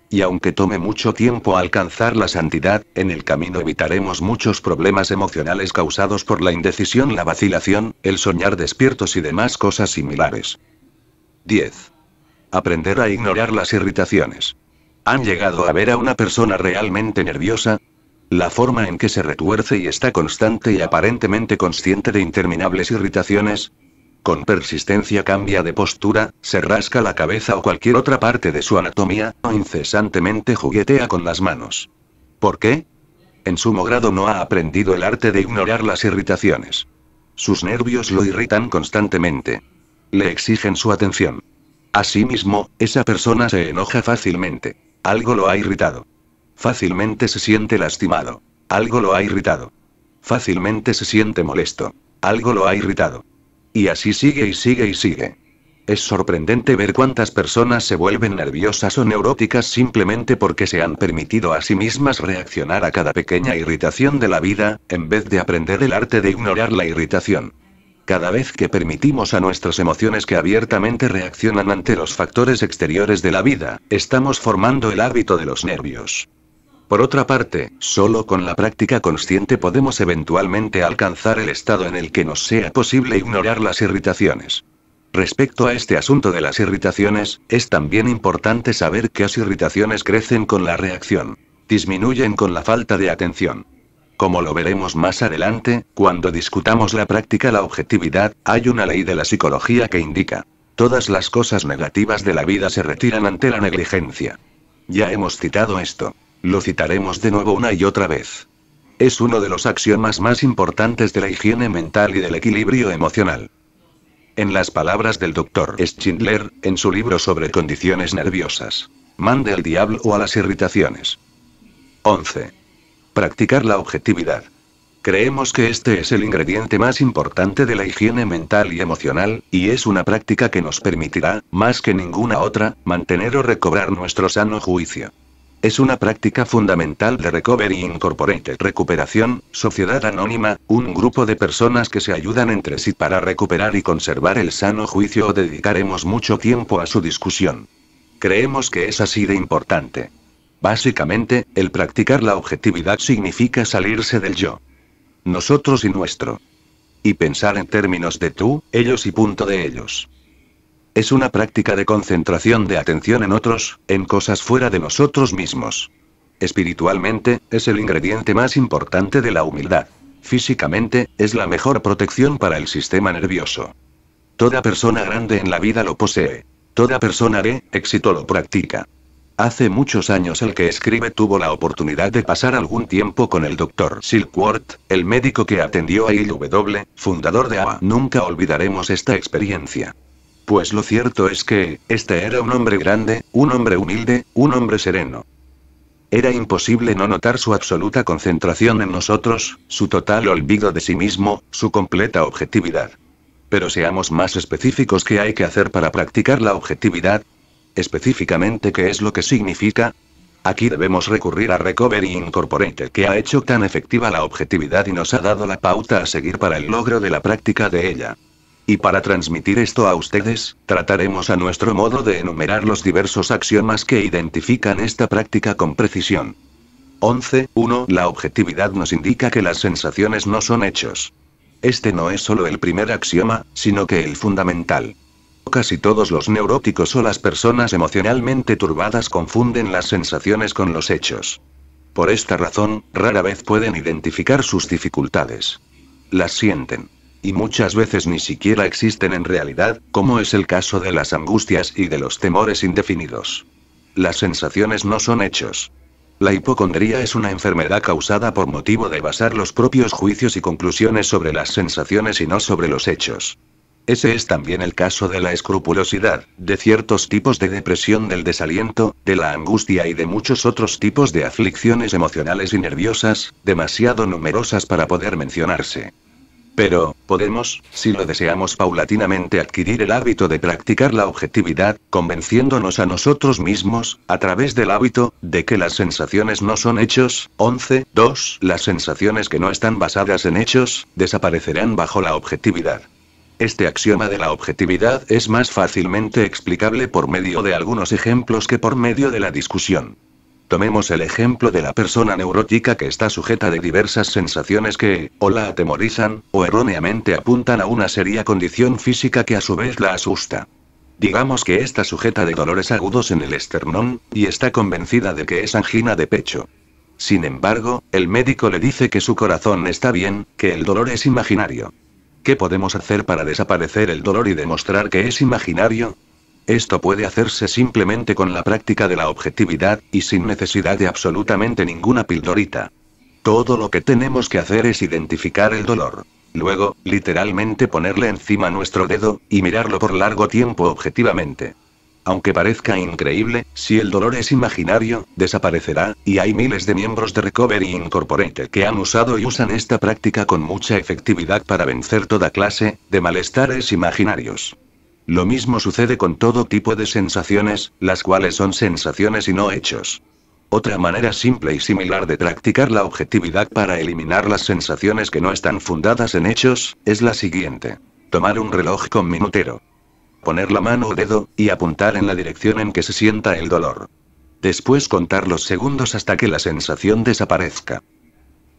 Y aunque tome mucho tiempo alcanzar la santidad, en el camino evitaremos muchos problemas emocionales causados por la indecisión, la vacilación, el soñar despiertos y demás cosas similares. 10. Aprender a ignorar las irritaciones. ¿Han llegado a ver a una persona realmente nerviosa? La forma en que se retuerce y está constante y aparentemente consciente de interminables irritaciones. Con persistencia cambia de postura, se rasca la cabeza o cualquier otra parte de su anatomía, o incesantemente juguetea con las manos. ¿Por qué? En sumo grado no ha aprendido el arte de ignorar las irritaciones. Sus nervios lo irritan constantemente. Le exigen su atención. Asimismo, esa persona se enoja fácilmente. Algo lo ha irritado. Fácilmente se siente lastimado. Algo lo ha irritado. Fácilmente se siente molesto. Algo lo ha irritado. Y así sigue y sigue y sigue. Es sorprendente ver cuántas personas se vuelven nerviosas o neuróticas simplemente porque se han permitido a sí mismas reaccionar a cada pequeña irritación de la vida, en vez de aprender el arte de ignorar la irritación. Cada vez que permitimos a nuestras emociones que abiertamente reaccionan ante los factores exteriores de la vida, estamos formando el hábito de los nervios. Por otra parte, solo con la práctica consciente podemos eventualmente alcanzar el estado en el que nos sea posible ignorar las irritaciones. Respecto a este asunto de las irritaciones, es también importante saber que las irritaciones crecen con la reacción, disminuyen con la falta de atención. Como lo veremos más adelante, cuando discutamos la práctica la objetividad, hay una ley de la psicología que indica: todas las cosas negativas de la vida se retiran ante la negligencia. Ya hemos citado esto. Lo citaremos de nuevo una y otra vez. Es uno de los axiomas más importantes de la higiene mental y del equilibrio emocional. En las palabras del Dr. Schindler, en su libro sobre condiciones nerviosas: mande al diablo o a las irritaciones. 11. Practicar la objetividad. Creemos que este es el ingrediente más importante de la higiene mental y emocional, y es una práctica que nos permitirá, más que ninguna otra, mantener o recobrar nuestro sano juicio. Es una práctica fundamental de Recovery Incorporated Recuperación, sociedad anónima, un grupo de personas que se ayudan entre sí para recuperar y conservar el sano juicio, o dedicaremos mucho tiempo a su discusión. Creemos que es así de importante. Básicamente, el practicar la objetividad significa salirse del yo, nosotros y nuestro, y pensar en términos de tú, ellos y punto de ellos. Es una práctica de concentración de atención en otros, en cosas fuera de nosotros mismos. Espiritualmente, es el ingrediente más importante de la humildad. Físicamente, es la mejor protección para el sistema nervioso. Toda persona grande en la vida lo posee. Toda persona de éxito lo practica. Hace muchos años el que escribe tuvo la oportunidad de pasar algún tiempo con el Dr. Silkworth, el médico que atendió a I.W., fundador de ABBA. Nunca olvidaremos esta experiencia. Pues lo cierto es que, este era un hombre grande, un hombre humilde, un hombre sereno. Era imposible no notar su absoluta concentración en nosotros, su total olvido de sí mismo, su completa objetividad. Pero seamos más específicos: ¿qué hay que hacer para practicar la objetividad? Específicamente, ¿qué es lo que significa? Aquí debemos recurrir a Recovery Incorporated, que ha hecho tan efectiva la objetividad y nos ha dado la pauta a seguir para el logro de la práctica de ella. Y para transmitir esto a ustedes, trataremos a nuestro modo de enumerar los diversos axiomas que identifican esta práctica con precisión. 11.1. La objetividad nos indica que las sensaciones no son hechos. Este no es solo el primer axioma, sino que el fundamental. Casi todos los neuróticos o las personas emocionalmente turbadas confunden las sensaciones con los hechos. Por esta razón, rara vez pueden identificar sus dificultades. Las sienten. Y muchas veces ni siquiera existen en realidad, como es el caso de las angustias y de los temores indefinidos. Las sensaciones no son hechos. La hipocondría es una enfermedad causada por motivo de basar los propios juicios y conclusiones sobre las sensaciones y no sobre los hechos. Ese es también el caso de la escrupulosidad, de ciertos tipos de depresión del desaliento, de la angustia y de muchos otros tipos de aflicciones emocionales y nerviosas, demasiado numerosas para poder mencionarse. Pero, podemos, si lo deseamos, paulatinamente adquirir el hábito de practicar la objetividad, convenciéndonos a nosotros mismos, a través del hábito, de que las sensaciones no son hechos. 11.2. Las sensaciones que no están basadas en hechos, desaparecerán bajo la objetividad. Este axioma de la objetividad es más fácilmente explicable por medio de algunos ejemplos que por medio de la discusión. Tomemos el ejemplo de la persona neurótica que está sujeta de diversas sensaciones que, o la atemorizan, o erróneamente apuntan a una seria condición física que a su vez la asusta. Digamos que está sujeta de dolores agudos en el esternón, y está convencida de que es angina de pecho. Sin embargo, el médico le dice que su corazón está bien, que el dolor es imaginario. ¿Qué podemos hacer para desaparecer el dolor y demostrar que es imaginario? Esto puede hacerse simplemente con la práctica de la objetividad, y sin necesidad de absolutamente ninguna pildorita. Todo lo que tenemos que hacer es identificar el dolor. Luego, literalmente ponerle encima nuestro dedo, y mirarlo por largo tiempo objetivamente. Aunque parezca increíble, si el dolor es imaginario, desaparecerá, y hay miles de miembros de Recovery Incorporated que han usado y usan esta práctica con mucha efectividad para vencer toda clase de malestares imaginarios. Lo mismo sucede con todo tipo de sensaciones, las cuales son sensaciones y no hechos. Otra manera simple y similar de practicar la objetividad para eliminar las sensaciones que no están fundadas en hechos, es la siguiente. Tomar un reloj con minutero. Poner la mano o dedo, y apuntar en la dirección en que se sienta el dolor. Después contar los segundos hasta que la sensación desaparezca.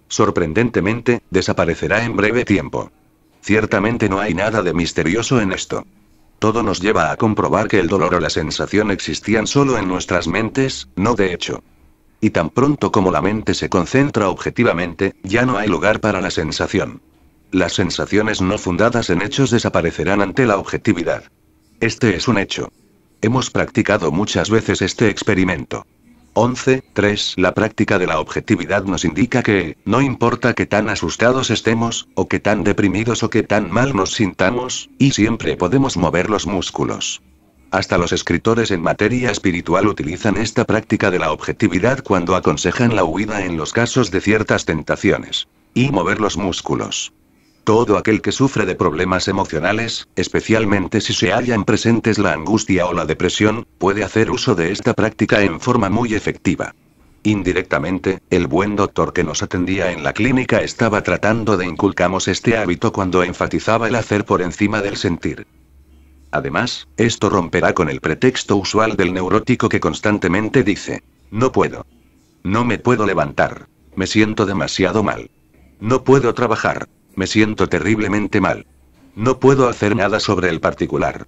Sorprendentemente, desaparecerá en breve tiempo. Ciertamente no hay nada de misterioso en esto. Todo nos lleva a comprobar que el dolor o la sensación existían solo en nuestras mentes, no de hecho. Y tan pronto como la mente se concentra objetivamente, ya no hay lugar para la sensación. Las sensaciones no fundadas en hechos desaparecerán ante la objetividad. Este es un hecho. Hemos practicado muchas veces este experimento. 11.3 La práctica de la objetividad nos indica que, no importa qué tan asustados estemos, o qué tan deprimidos o qué tan mal nos sintamos, y siempre podemos mover los músculos. Hasta los escritores en materia espiritual utilizan esta práctica de la objetividad cuando aconsejan la huida en los casos de ciertas tentaciones. Y mover los músculos. Todo aquel que sufre de problemas emocionales, especialmente si se hallan presentes la angustia o la depresión, puede hacer uso de esta práctica en forma muy efectiva. Indirectamente, el buen doctor que nos atendía en la clínica estaba tratando de inculcamos este hábito cuando enfatizaba el hacer por encima del sentir. Además, esto romperá con el pretexto usual del neurótico que constantemente dice: no puedo. No me puedo levantar. Me siento demasiado mal. No puedo trabajar. Me siento terriblemente mal. No puedo hacer nada sobre el particular.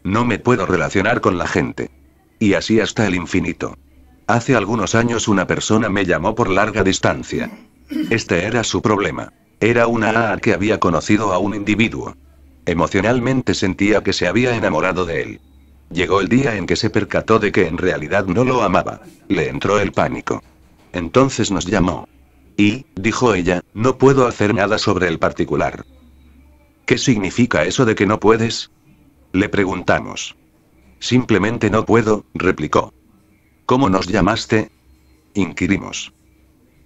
No me puedo relacionar con la gente. Y así hasta el infinito. Hace algunos años una persona me llamó por larga distancia. Este era su problema. Era una AA que había conocido a un individuo. Emocionalmente sentía que se había enamorado de él. Llegó el día en que se percató de que en realidad no lo amaba. Le entró el pánico. Entonces nos llamó. Y, dijo ella, no puedo hacer nada sobre el particular. ¿Qué significa eso de que no puedes? Le preguntamos. Simplemente no puedo, replicó. ¿Cómo nos llamaste? Inquirimos.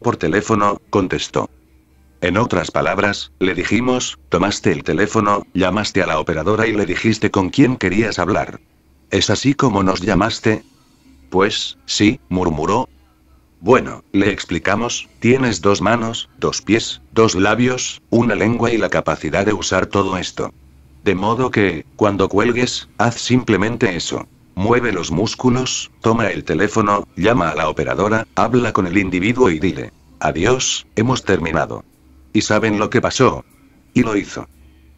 Por teléfono, contestó. En otras palabras, le dijimos, tomaste el teléfono, llamaste a la operadora y le dijiste con quién querías hablar. ¿Es así como nos llamaste? Pues, sí, murmuró. Bueno, le explicamos, tienes 2 manos, 2 pies, 2 labios, una lengua y la capacidad de usar todo esto. De modo que, cuando cuelgues, haz simplemente eso. Mueve los músculos, toma el teléfono, llama a la operadora, habla con el individuo y dile: adiós, hemos terminado. ¿Y saben lo que pasó? Y lo hizo.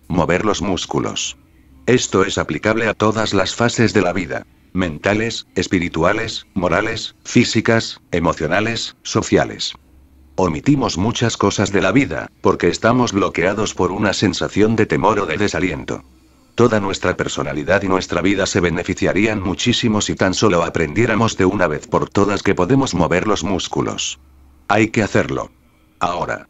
Mover los músculos. Esto es aplicable a todas las fases de la vida. Mentales, espirituales, morales, físicas, emocionales, sociales. Omitimos muchas cosas de la vida, porque estamos bloqueados por una sensación de temor o de desaliento. Toda nuestra personalidad y nuestra vida se beneficiarían muchísimo si tan solo aprendiéramos de una vez por todas que podemos mover los músculos. Hay que hacerlo. Ahora.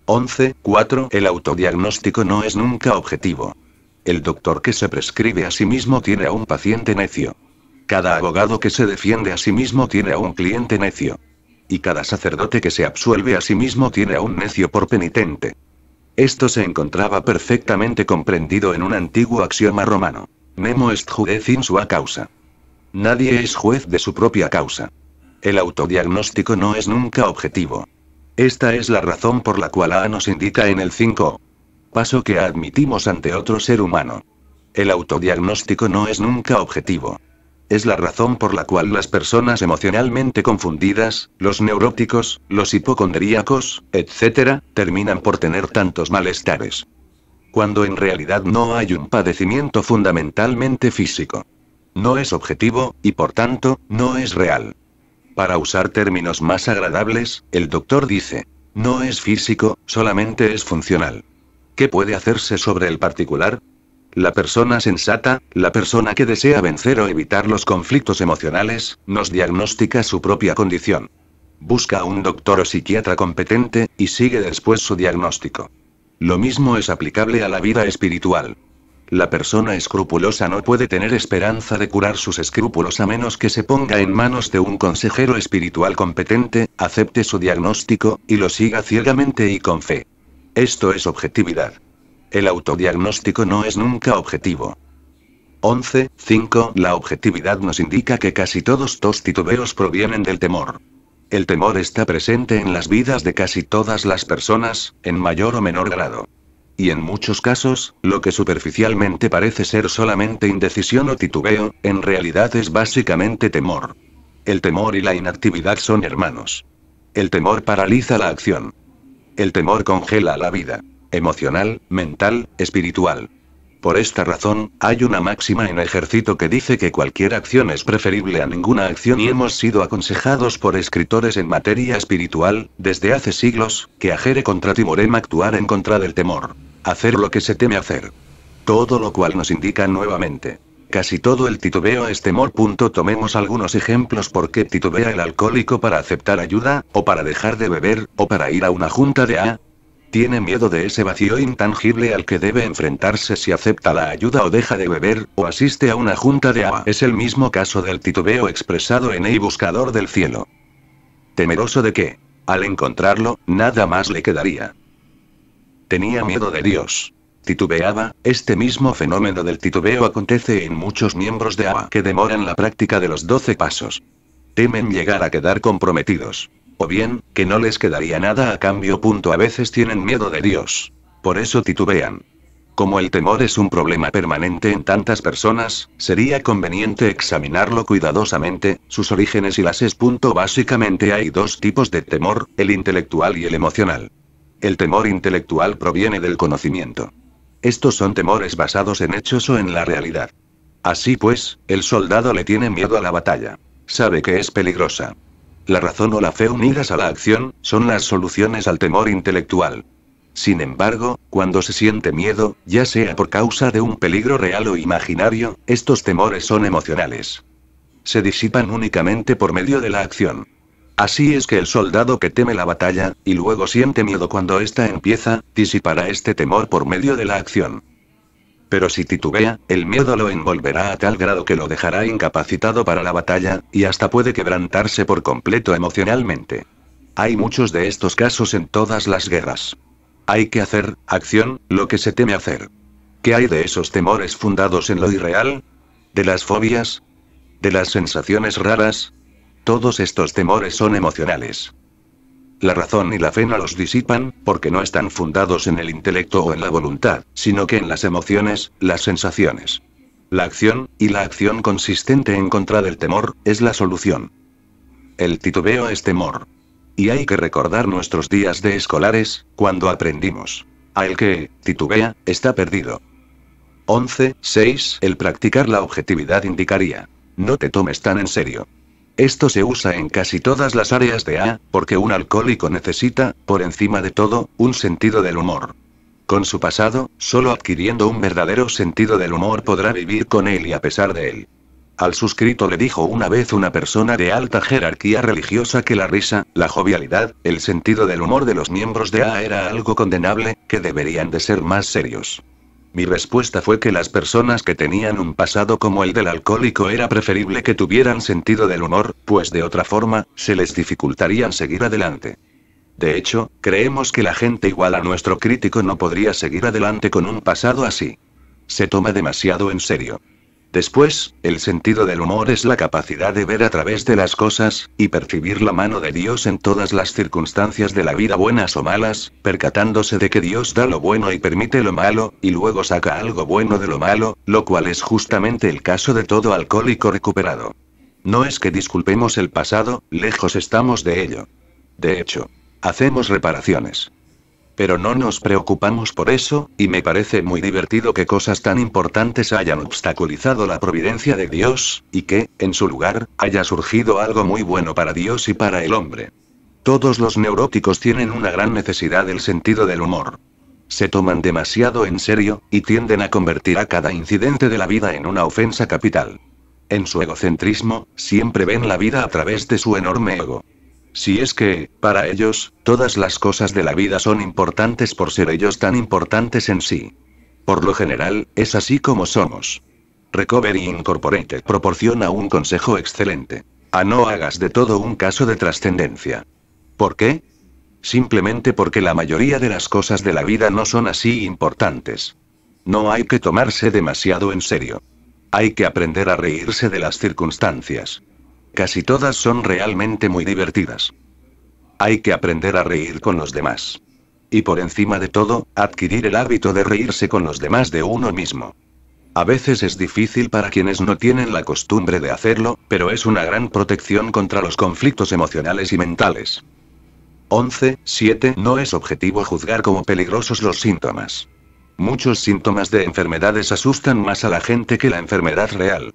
11.4 El autodiagnóstico no es nunca objetivo. El doctor que se prescribe a sí mismo tiene a un paciente necio. Cada abogado que se defiende a sí mismo tiene a un cliente necio. Y cada sacerdote que se absuelve a sí mismo tiene a un necio por penitente. Esto se encontraba perfectamente comprendido en un antiguo axioma romano. Nemo est juez in sua causa. Nadie es juez de su propia causa. El autodiagnóstico no es nunca objetivo. Esta es la razón por la cual A nos indica en el 5. Paso que admitimos ante otro ser humano. El autodiagnóstico no es nunca objetivo. Es la razón por la cual las personas emocionalmente confundidas, los neuróticos, los hipocondríacos, etc., terminan por tener tantos malestares. Cuando en realidad no hay un padecimiento fundamentalmente físico. No es objetivo, y por tanto, no es real. Para usar términos más agradables, el doctor dice: no es físico, solamente es funcional. ¿Qué puede hacerse sobre el particular? La persona sensata, la persona que desea vencer o evitar los conflictos emocionales, nos diagnostica su propia condición. Busca a un doctor o psiquiatra competente, y sigue después su diagnóstico. Lo mismo es aplicable a la vida espiritual. La persona escrupulosa no puede tener esperanza de curar sus escrúpulos a menos que se ponga en manos de un consejero espiritual competente, acepte su diagnóstico, y lo siga ciegamente y con fe. Esto es objetividad. El autodiagnóstico no es nunca objetivo. 11.5 La objetividad nos indica que casi todos los titubeos provienen del temor. El temor está presente en las vidas de casi todas las personas, en mayor o menor grado. Y en muchos casos, lo que superficialmente parece ser solamente indecisión o titubeo, en realidad es básicamente temor. El temor y la inactividad son hermanos. El temor paraliza la acción. El temor congela la vida. Emocional, mental, espiritual. Por esta razón, hay una máxima en ejército que dice que cualquier acción es preferible a ninguna acción y hemos sido aconsejados por escritores en materia espiritual, desde hace siglos, que agere contra timorem actuar en contra del temor. Hacer lo que se teme hacer. Todo lo cual nos indica nuevamente. Casi todo el titubeo es temor. Tomemos algunos ejemplos. ¿Por qué titubea el alcohólico para aceptar ayuda, o para dejar de beber, o para ir a una junta de A? Tiene miedo de ese vacío intangible al que debe enfrentarse si acepta la ayuda o deja de beber, o asiste a una junta de agua. Es el mismo caso del titubeo expresado en el buscador del cielo. Temeroso de que, al encontrarlo, nada más le quedaría. Tenía miedo de Dios. Titubeaba. Este mismo fenómeno del titubeo acontece en muchos miembros de ABA que demoran la práctica de los 12 pasos. Temen llegar a quedar comprometidos. O bien, que no les quedaría nada a cambio. A veces tienen miedo de Dios. Por eso titubean. Como el temor es un problema permanente en tantas personas, sería conveniente examinarlo cuidadosamente, sus orígenes y lases. Básicamente hay dos tipos de temor, el intelectual y el emocional. El temor intelectual proviene del conocimiento. Estos son temores basados en hechos o en la realidad. Así pues, el soldado le tiene miedo a la batalla. Sabe que es peligrosa. La razón o la fe unidas a la acción, son las soluciones al temor intelectual. Sin embargo, cuando se siente miedo, ya sea por causa de un peligro real o imaginario, estos temores son emocionales. Se disipan únicamente por medio de la acción. Así es que el soldado que teme la batalla, y luego siente miedo cuando ésta empieza, disipará este temor por medio de la acción. Pero si titubea, el miedo lo envolverá a tal grado que lo dejará incapacitado para la batalla, y hasta puede quebrantarse por completo emocionalmente. Hay muchos de estos casos en todas las guerras. Hay que hacer, acción, lo que se teme hacer. ¿Qué hay de esos temores fundados en lo irreal? ¿De las fobias? ¿De las sensaciones raras? Todos estos temores son emocionales. La razón y la fe no los disipan, porque no están fundados en el intelecto o en la voluntad, sino que en las emociones, las sensaciones. La acción, y la acción consistente en contra del temor, es la solución. El titubeo es temor. Y hay que recordar nuestros días de escolares, cuando aprendimos. El que titubea, está perdido. 11.6. El practicar la objetividad indicaría. No te tomes tan en serio. Esto se usa en casi todas las áreas de A, porque un alcohólico necesita, por encima de todo, un sentido del humor. Con su pasado, solo adquiriendo un verdadero sentido del humor podrá vivir con él y a pesar de él. Al suscrito le dijo una vez una persona de alta jerarquía religiosa que la risa, la jovialidad, el sentido del humor de los miembros de A era algo condenable, que deberían de ser más serios. Mi respuesta fue que las personas que tenían un pasado como el del alcohólico era preferible que tuvieran sentido del humor, pues de otra forma, se les dificultaría seguir adelante. De hecho, creemos que la gente igual a nuestro crítico no podría seguir adelante con un pasado así. Se toma demasiado en serio. Después, el sentido del humor es la capacidad de ver a través de las cosas, y percibir la mano de Dios en todas las circunstancias de la vida, buenas o malas, percatándose de que Dios da lo bueno y permite lo malo, y luego saca algo bueno de lo malo, lo cual es justamente el caso de todo alcohólico recuperado. No es que disculpemos el pasado, lejos estamos de ello. De hecho, hacemos reparaciones. Pero no nos preocupamos por eso, y me parece muy divertido que cosas tan importantes hayan obstaculizado la providencia de Dios, y que, en su lugar, haya surgido algo muy bueno para Dios y para el hombre. Todos los neuróticos tienen una gran necesidad del sentido del humor. Se toman demasiado en serio, y tienden a convertir a cada incidente de la vida en una ofensa capital. En su egocentrismo, siempre ven la vida a través de su enorme ego. Si es que, para ellos, todas las cosas de la vida son importantes por ser ellos tan importantes en sí. Por lo general, es así como somos. Recovery Incorporated proporciona un consejo excelente. No hagas de todo un caso de trascendencia. ¿Por qué? Simplemente porque la mayoría de las cosas de la vida no son así importantes. No hay que tomarse demasiado en serio. Hay que aprender a reírse de las circunstancias. Casi todas son realmente muy divertidas. Hay que aprender a reír con los demás. Y por encima de todo, adquirir el hábito de reírse con los demás de uno mismo. A veces es difícil para quienes no tienen la costumbre de hacerlo, pero es una gran protección contra los conflictos emocionales y mentales. 11.7. No es objetivo juzgar como peligrosos los síntomas. Muchos síntomas de enfermedades asustan más a la gente que la enfermedad real.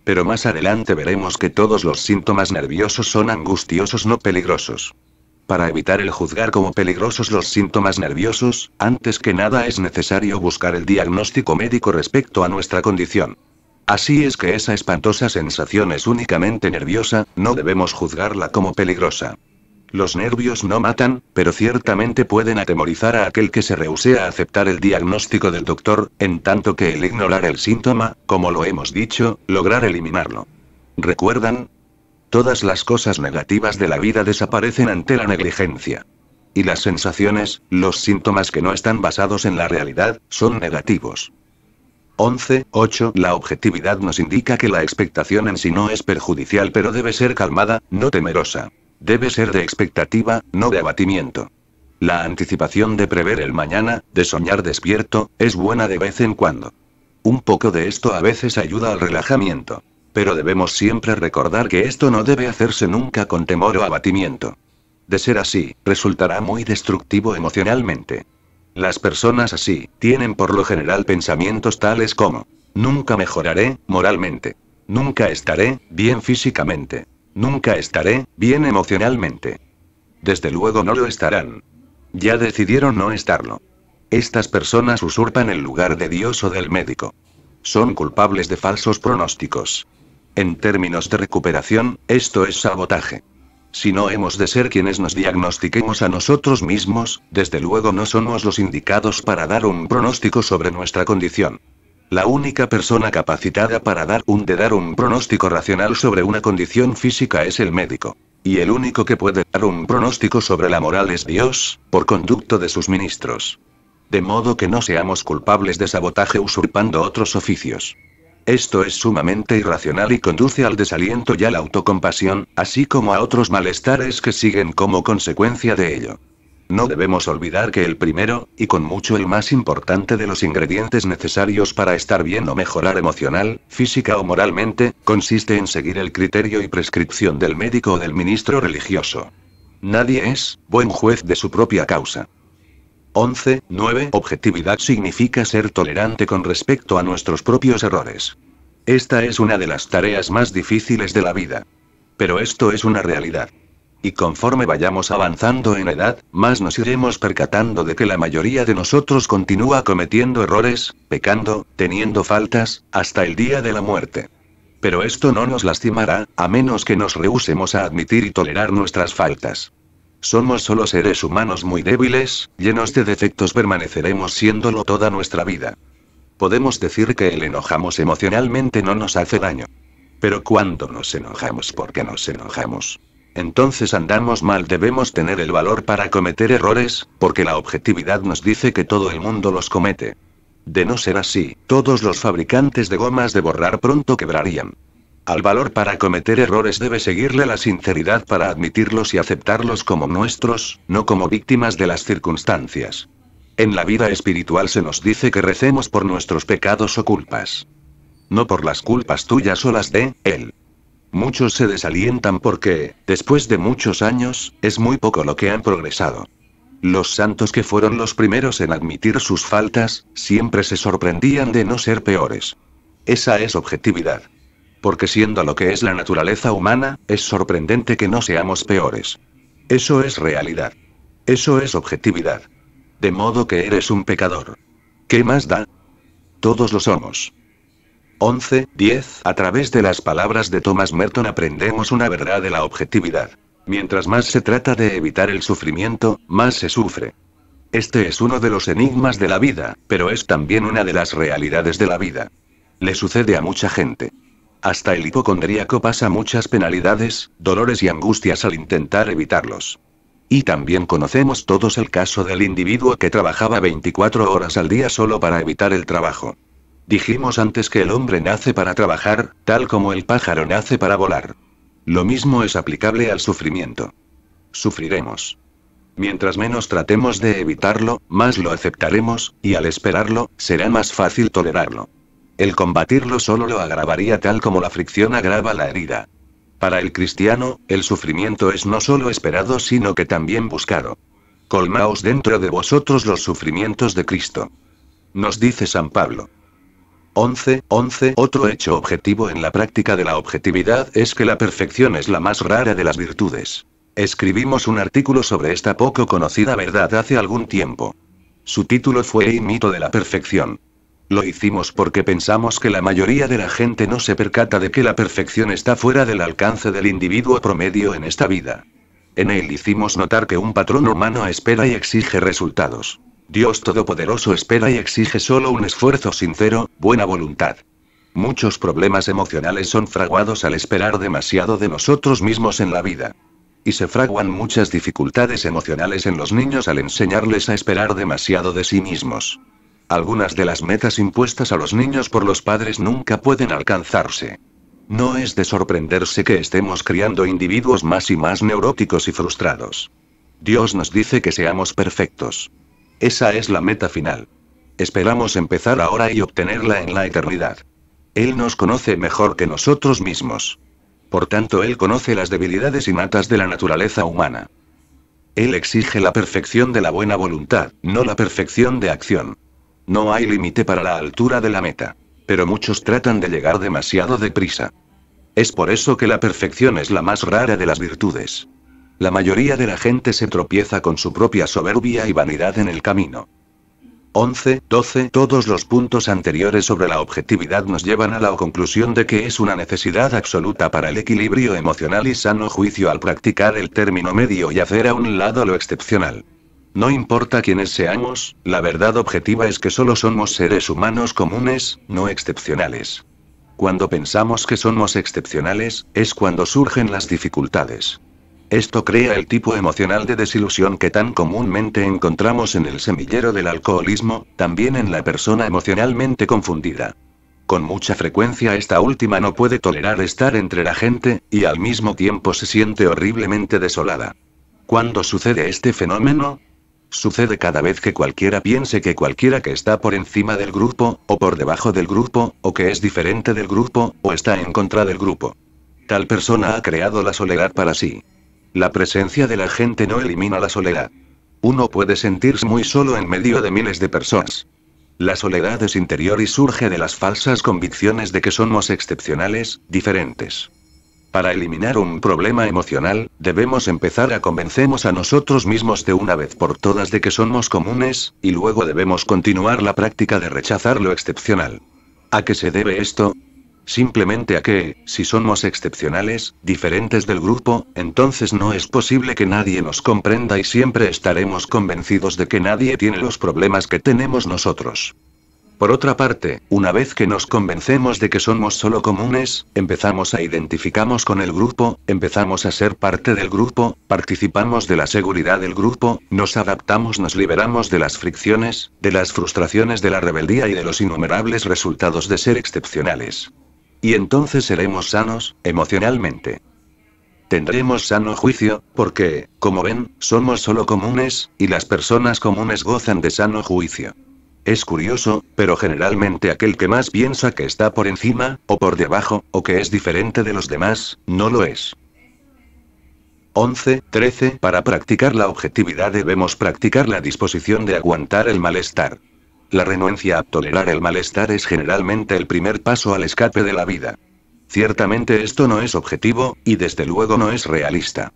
Pero más adelante veremos que todos los síntomas nerviosos son angustiosos, no peligrosos. Para evitar el juzgar como peligrosos los síntomas nerviosos, antes que nada es necesario buscar el diagnóstico médico respecto a nuestra condición. Así es que esa espantosa sensación es únicamente nerviosa, no debemos juzgarla como peligrosa. Los nervios no matan, pero ciertamente pueden atemorizar a aquel que se rehúse a aceptar el diagnóstico del doctor, en tanto que el ignorar el síntoma, como lo hemos dicho, lograr eliminarlo. ¿Recuerdan? Todas las cosas negativas de la vida desaparecen ante la negligencia. Y las sensaciones, los síntomas que no están basados en la realidad, son negativos. 11.8. La objetividad nos indica que la expectación en sí no es perjudicial, pero debe ser calmada, no temerosa. Debe ser de expectativa, no de abatimiento. La anticipación de prever el mañana, de soñar despierto, es buena de vez en cuando. Un poco de esto a veces ayuda al relajamiento. Pero debemos siempre recordar que esto no debe hacerse nunca con temor o abatimiento. De ser así, resultará muy destructivo emocionalmente. Las personas así, tienen por lo general pensamientos tales como: nunca mejoraré, moralmente. Nunca estaré, bien físicamente. Nunca estaré, bien emocionalmente. Desde luego no lo estarán. Ya decidieron no estarlo. Estas personas usurpan el lugar de Dios o del médico. Son culpables de falsos pronósticos. En términos de recuperación, esto es sabotaje. Si no hemos de ser quienes nos diagnostiquemos a nosotros mismos, desde luego no somos los indicados para dar un pronóstico sobre nuestra condición. La única persona capacitada para dar un pronóstico racional sobre una condición física es el médico. Y el único que puede dar un pronóstico sobre la moral es Dios, por conducto de sus ministros. De modo que no seamos culpables de sabotaje usurpando otros oficios. Esto es sumamente irracional y conduce al desaliento y a la autocompasión, así como a otros malestares que siguen como consecuencia de ello. No debemos olvidar que el primero, y con mucho el más importante de los ingredientes necesarios para estar bien o mejorar emocional, física o moralmente, consiste en seguir el criterio y prescripción del médico o del ministro religioso. Nadie es buen juez de su propia causa. 11.9. Objetividad significa ser tolerante con respecto a nuestros propios errores. Esta es una de las tareas más difíciles de la vida. Pero esto es una realidad. Y conforme vayamos avanzando en edad, más nos iremos percatando de que la mayoría de nosotros continúa cometiendo errores, pecando, teniendo faltas, hasta el día de la muerte. Pero esto no nos lastimará, a menos que nos rehusemos a admitir y tolerar nuestras faltas. Somos solo seres humanos muy débiles, llenos de defectos, permaneceremos siéndolo toda nuestra vida. Podemos decir que el enojamos emocionalmente no nos hace daño. Pero cuando nos enojamos, ¿por qué nos enojamos? Entonces andamos mal. Debemos tener el valor para cometer errores, porque la objetividad nos dice que todo el mundo los comete. De no ser así, todos los fabricantes de gomas de borrar pronto quebrarían. Al valor para cometer errores debe seguirle la sinceridad para admitirlos y aceptarlos como nuestros, no como víctimas de las circunstancias. En la vida espiritual se nos dice que recemos por nuestros pecados o culpas. No por las culpas tuyas o las de él. Muchos se desalientan porque, después de muchos años, es muy poco lo que han progresado. Los santos que fueron los primeros en admitir sus faltas, siempre se sorprendían de no ser peores. Esa es objetividad. Porque siendo lo que es la naturaleza humana, es sorprendente que no seamos peores. Eso es realidad. Eso es objetividad. De modo que eres un pecador. ¿Qué más da? Todos lo somos. 11.10. A través de las palabras de Thomas Merton aprendemos una verdad de la objetividad. Mientras más se trata de evitar el sufrimiento, más se sufre. Este es uno de los enigmas de la vida, pero es también una de las realidades de la vida. Le sucede a mucha gente. Hasta el hipocondríaco pasa muchas penalidades, dolores y angustias al intentar evitarlos. Y también conocemos todos el caso del individuo que trabajaba 24 horas al día solo para evitar el trabajo. Dijimos antes que el hombre nace para trabajar, tal como el pájaro nace para volar. Lo mismo es aplicable al sufrimiento. Sufriremos. Mientras menos tratemos de evitarlo, más lo aceptaremos, y al esperarlo, será más fácil tolerarlo. El combatirlo solo lo agravaría tal como la fricción agrava la herida. Para el cristiano, el sufrimiento es no solo esperado sino que también buscado. Colmaos dentro de vosotros los sufrimientos de Cristo. Nos dice San Pablo. 11. Otro hecho objetivo en la práctica de la objetividad es que la perfección es la más rara de las virtudes. Escribimos un artículo sobre esta poco conocida verdad hace algún tiempo. Su título fue El mito de la perfección. Lo hicimos porque pensamos que la mayoría de la gente no se percata de que la perfección está fuera del alcance del individuo promedio en esta vida. En él hicimos notar que un patrón humano espera y exige resultados. Dios Todopoderoso espera y exige solo un esfuerzo sincero, buena voluntad. Muchos problemas emocionales son fraguados al esperar demasiado de nosotros mismos en la vida. Y se fraguan muchas dificultades emocionales en los niños al enseñarles a esperar demasiado de sí mismos. Algunas de las metas impuestas a los niños por los padres nunca pueden alcanzarse. No es de sorprenderse que estemos criando individuos más y más neuróticos y frustrados. Dios nos dice que seamos perfectos. Esa es la meta final. Esperamos empezar ahora y obtenerla en la eternidad. Él nos conoce mejor que nosotros mismos. Por tanto, Él conoce las debilidades innatas de la naturaleza humana. Él exige la perfección de la buena voluntad, no la perfección de acción. No hay límite para la altura de la meta. Pero muchos tratan de llegar demasiado deprisa. Es por eso que la perfección es la más rara de las virtudes. La mayoría de la gente se tropieza con su propia soberbia y vanidad en el camino. 12. Todos los puntos anteriores sobre la objetividad nos llevan a la conclusión de que es una necesidad absoluta para el equilibrio emocional y sano juicio al practicar el término medio y hacer a un lado lo excepcional. No importa quiénes seamos, la verdad objetiva es que solo somos seres humanos comunes, no excepcionales. Cuando pensamos que somos excepcionales, es cuando surgen las dificultades. Esto crea el tipo emocional de desilusión que tan comúnmente encontramos en el semillero del alcoholismo, también en la persona emocionalmente confundida. Con mucha frecuencia esta última no puede tolerar estar entre la gente, y al mismo tiempo se siente horriblemente desolada. ¿Cuándo sucede este fenómeno? Sucede cada vez que cualquiera piense que cualquiera que está por encima del grupo, o por debajo del grupo, o que es diferente del grupo, o está en contra del grupo. Tal persona ha creado la soledad para sí. La presencia de la gente no elimina la soledad. Uno puede sentirse muy solo en medio de miles de personas. La soledad es interior y surge de las falsas convicciones de que somos excepcionales, diferentes. Para eliminar un problema emocional, debemos empezar a convencernos a nosotros mismos de una vez por todas de que somos comunes, y luego debemos continuar la práctica de rechazar lo excepcional. ¿A qué se debe esto? Simplemente a que, si somos excepcionales, diferentes del grupo, entonces no es posible que nadie nos comprenda y siempre estaremos convencidos de que nadie tiene los problemas que tenemos nosotros. Por otra parte, una vez que nos convencemos de que somos solo comunes, empezamos a identificarnos con el grupo, empezamos a ser parte del grupo, participamos de la seguridad del grupo, nos adaptamos, nos liberamos de las fricciones, de las frustraciones de la rebeldía y de los innumerables resultados de ser excepcionales. Y entonces seremos sanos, emocionalmente. Tendremos sano juicio, porque, como ven, somos solo comunes, y las personas comunes gozan de sano juicio. Es curioso, pero generalmente aquel que más piensa que está por encima, o por debajo, o que es diferente de los demás, no lo es. 13. Para practicar la objetividad debemos practicar la disposición de aguantar el malestar. La renuencia a tolerar el malestar es generalmente el primer paso al escape de la vida. Ciertamente esto no es objetivo, y desde luego no es realista.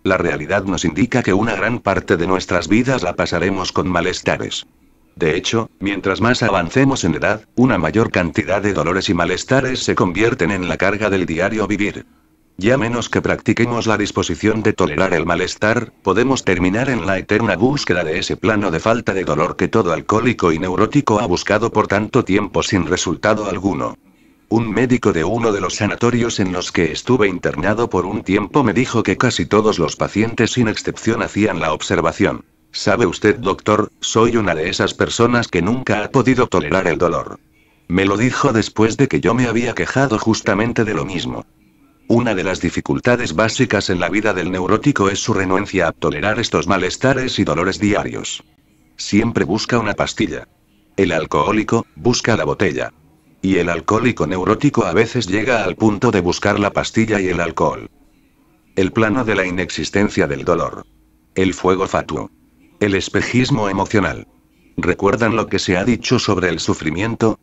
La realidad nos indica que una gran parte de nuestras vidas la pasaremos con malestares. De hecho, mientras más avancemos en edad, una mayor cantidad de dolores y malestares se convierten en la carga del diario vivir. Ya menos que practiquemos la disposición de tolerar el malestar, podemos terminar en la eterna búsqueda de ese plano de falta de dolor que todo alcohólico y neurótico ha buscado por tanto tiempo sin resultado alguno. Un médico de uno de los sanatorios en los que estuve internado por un tiempo me dijo que casi todos los pacientes sin excepción hacían la observación: ¿sabe usted, doctor, soy una de esas personas que nunca ha podido tolerar el dolor? Me lo dijo después de que yo me había quejado justamente de lo mismo. Una de las dificultades básicas en la vida del neurótico es su renuencia a tolerar estos malestares y dolores diarios. Siempre busca una pastilla. El alcohólico busca la botella. Y el alcohólico neurótico a veces llega al punto de buscar la pastilla y el alcohol. El plano de la inexistencia del dolor. El fuego fatuo. El espejismo emocional. ¿Recuerdan lo que se ha dicho sobre el sufrimiento?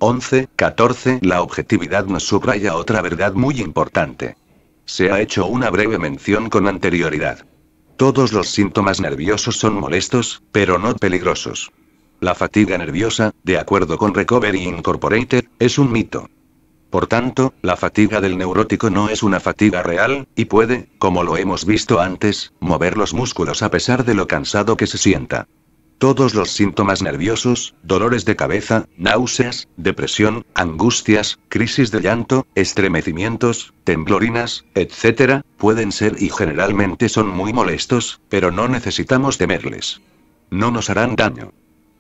11-14. La objetividad nos subraya otra verdad muy importante. Se ha hecho una breve mención con anterioridad. Todos los síntomas nerviosos son molestos, pero no peligrosos. La fatiga nerviosa, de acuerdo con Recovery Incorporated, es un mito. Por tanto, la fatiga del neurótico no es una fatiga real, y puede, como lo hemos visto antes, mover los músculos a pesar de lo cansado que se sienta. Todos los síntomas nerviosos, dolores de cabeza, náuseas, depresión, angustias, crisis de llanto, estremecimientos, temblorinas, etc., pueden ser y generalmente son muy molestos, pero no necesitamos temerles. No nos harán daño.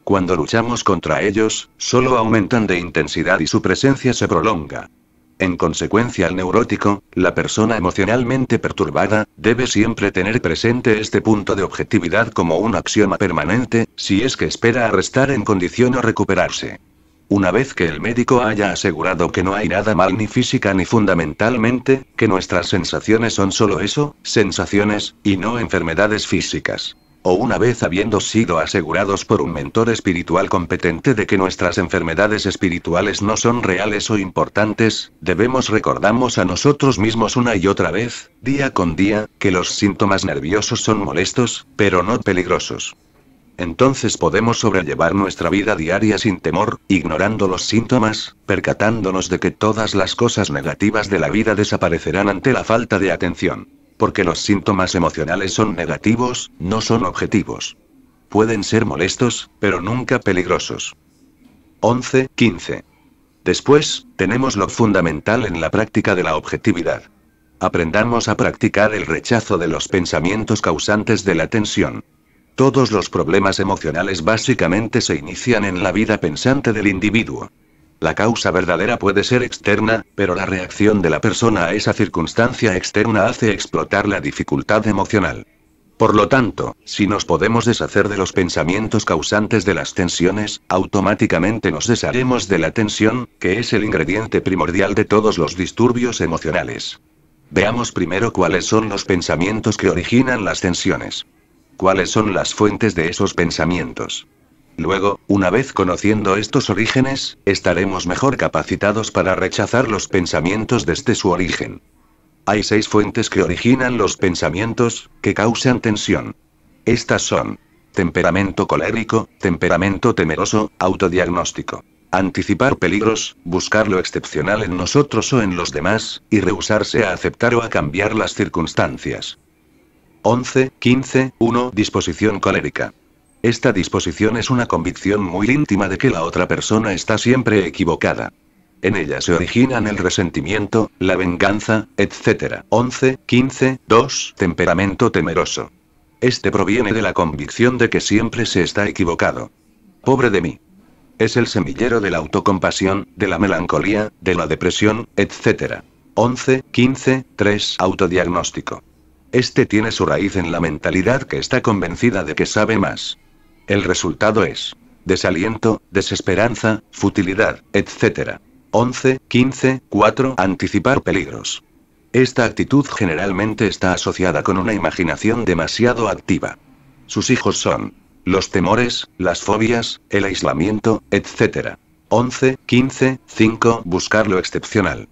Cuando luchamos contra ellos, solo aumentan de intensidad y su presencia se prolonga. En consecuencia, el neurótico, la persona emocionalmente perturbada, debe siempre tener presente este punto de objetividad como un axioma permanente, si es que espera restar en condición o recuperarse. Una vez que el médico haya asegurado que no hay nada mal ni física ni fundamentalmente, que nuestras sensaciones son solo eso, sensaciones, y no enfermedades físicas. O una vez habiendo sido asegurados por un mentor espiritual competente de que nuestras enfermedades espirituales no son reales o importantes, debemos recordarnos a nosotros mismos una y otra vez, día con día, que los síntomas nerviosos son molestos, pero no peligrosos. Entonces podemos sobrellevar nuestra vida diaria sin temor, ignorando los síntomas, percatándonos de que todas las cosas negativas de la vida desaparecerán ante la falta de atención. Porque los síntomas emocionales son negativos, no son objetivos. Pueden ser molestos, pero nunca peligrosos. 11-15. Después, tenemos lo fundamental en la práctica de la objetividad. Aprendamos a practicar el rechazo de los pensamientos causantes de la tensión. Todos los problemas emocionales básicamente se inician en la vida pensante del individuo. La causa verdadera puede ser externa, pero la reacción de la persona a esa circunstancia externa hace explotar la dificultad emocional. Por lo tanto, si nos podemos deshacer de los pensamientos causantes de las tensiones, automáticamente nos desharemos de la tensión, que es el ingrediente primordial de todos los disturbios emocionales. Veamos primero cuáles son los pensamientos que originan las tensiones. ¿Cuáles son las fuentes de esos pensamientos? Luego, una vez conociendo estos orígenes, estaremos mejor capacitados para rechazar los pensamientos desde su origen. Hay 6 fuentes que originan los pensamientos, que causan tensión. Estas son: temperamento colérico, temperamento temeroso, autodiagnóstico. Anticipar peligros, buscar lo excepcional en nosotros o en los demás, y rehusarse a aceptar o a cambiar las circunstancias. 11-15-1. Disposición colérica. Esta disposición es una convicción muy íntima de que la otra persona está siempre equivocada. En ella se originan el resentimiento, la venganza, etc. 11-15-2. Temperamento temeroso. Este proviene de la convicción de que siempre se está equivocado. Pobre de mí. Es el semillero de la autocompasión, de la melancolía, de la depresión, etc. 11-15-3. Autodiagnóstico. Este tiene su raíz en la mentalidad que está convencida de que sabe más. El resultado es desaliento, desesperanza, futilidad, etc. 11-15-4. Anticipar peligros. Esta actitud generalmente está asociada con una imaginación demasiado activa. Sus hijos son los temores, las fobias, el aislamiento, etc. 11-15-5. Buscar lo excepcional.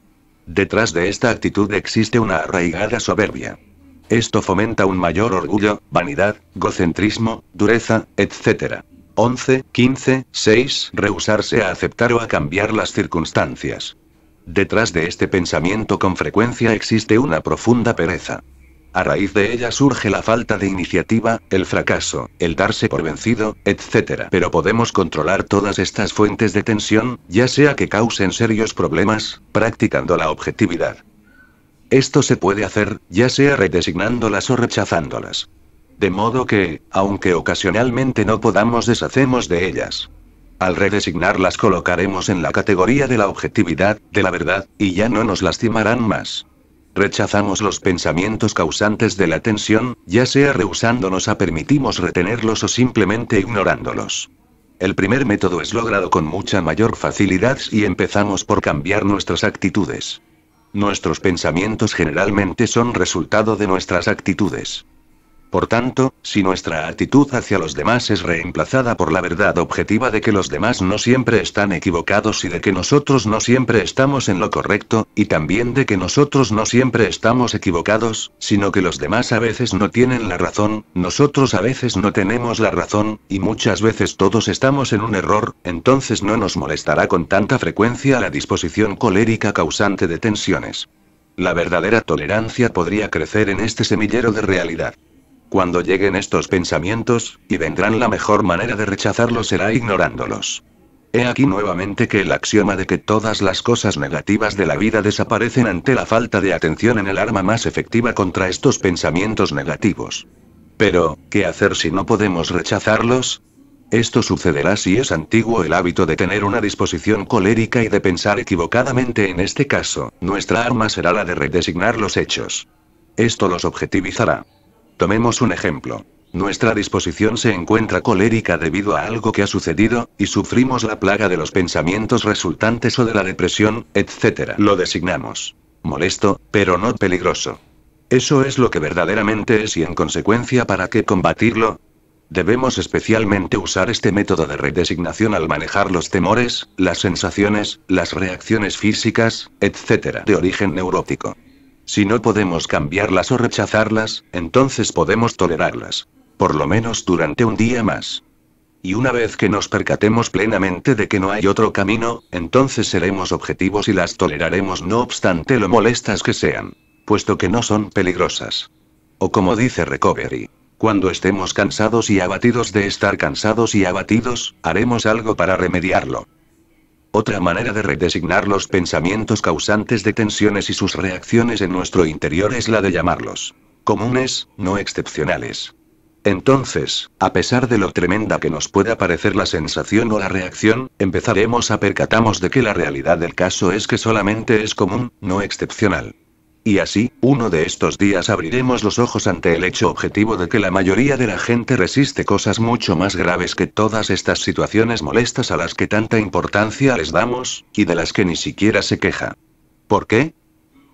Detrás de esta actitud existe una arraigada soberbia. Esto fomenta un mayor orgullo, vanidad, egocentrismo, dureza, etc. 11-15-6. Rehusarse a aceptar o a cambiar las circunstancias. Detrás de este pensamiento con frecuencia existe una profunda pereza. A raíz de ella surge la falta de iniciativa, el fracaso, el darse por vencido, etc. Pero podemos controlar todas estas fuentes de tensión, ya sea que causen serios problemas, practicando la objetividad. Esto se puede hacer, ya sea redesignándolas o rechazándolas. De modo que, aunque ocasionalmente no podamos deshacernos de ellas. Al redesignarlas colocaremos en la categoría de la objetividad, de la verdad, y ya no nos lastimarán más. Rechazamos los pensamientos causantes de la tensión, ya sea rehusándonos a permitirnos retenerlos o simplemente ignorándolos. El primer método es logrado con mucha mayor facilidad si empezamos por cambiar nuestras actitudes. Nuestros pensamientos generalmente son resultado de nuestras actitudes. Por tanto, si nuestra actitud hacia los demás es reemplazada por la verdad objetiva de que los demás no siempre están equivocados y de que nosotros no siempre estamos en lo correcto, y también de que nosotros no siempre estamos equivocados, sino que los demás a veces no tienen la razón, nosotros a veces no tenemos la razón, y muchas veces todos estamos en un error, entonces no nos molestará con tanta frecuencia la disposición colérica causante de tensiones. La verdadera tolerancia podría crecer en este semillero de realidad. Cuando lleguen estos pensamientos, y vendrán, la mejor manera de rechazarlos será ignorándolos. He aquí nuevamente que el axioma de que todas las cosas negativas de la vida desaparecen ante la falta de atención en el arma más efectiva contra estos pensamientos negativos. Pero, ¿qué hacer si no podemos rechazarlos? Esto sucederá si es antiguo el hábito de tener una disposición colérica y de pensar equivocadamente. En este caso, nuestra arma será la de redesignar los hechos. Esto los objetivizará. Tomemos un ejemplo. Nuestra disposición se encuentra colérica debido a algo que ha sucedido, y sufrimos la plaga de los pensamientos resultantes o de la depresión, etc. Lo designamos molesto, pero no peligroso. Eso es lo que verdaderamente es, y en consecuencia, ¿para qué combatirlo? Debemos especialmente usar este método de redesignación al manejar los temores, las sensaciones, las reacciones físicas, etc. de origen neurótico. Si no podemos cambiarlas o rechazarlas, entonces podemos tolerarlas. Por lo menos durante un día más. Y una vez que nos percatemos plenamente de que no hay otro camino, entonces seremos objetivos y las toleraremos no obstante lo molestas que sean. Puesto que no son peligrosas. O como dice Recovery. Cuando estemos cansados y abatidos de estar cansados y abatidos, haremos algo para remediarlo. Otra manera de redesignar los pensamientos causantes de tensiones y sus reacciones en nuestro interior es la de llamarlos comunes, no excepcionales. Entonces, a pesar de lo tremenda que nos pueda parecer la sensación o la reacción, empezaremos a percatarnos de que la realidad del caso es que solamente es común, no excepcional. Y así, uno de estos días abriremos los ojos ante el hecho objetivo de que la mayoría de la gente resiste cosas mucho más graves que todas estas situaciones molestas a las que tanta importancia les damos, y de las que ni siquiera se queja. ¿Por qué?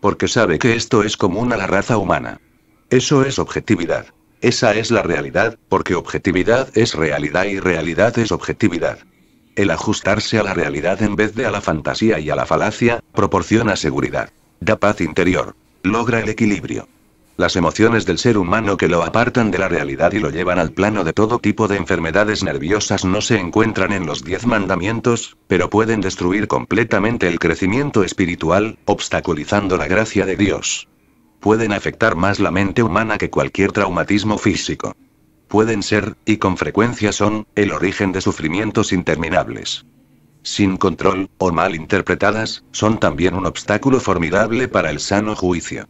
Porque sabe que esto es común a la raza humana. Eso es objetividad. Esa es la realidad, porque objetividad es realidad y realidad es objetividad. El ajustarse a la realidad en vez de a la fantasía y a la falacia, proporciona seguridad. Da paz interior. Logra el equilibrio. Las emociones del ser humano que lo apartan de la realidad y lo llevan al plano de todo tipo de enfermedades nerviosas no se encuentran en los 10 mandamientos, pero pueden destruir completamente el crecimiento espiritual, obstaculizando la gracia de Dios. Pueden afectar más la mente humana que cualquier traumatismo físico. Pueden ser, y con frecuencia son, el origen de sufrimientos interminables. Sin control, o mal interpretadas, son también un obstáculo formidable para el sano juicio.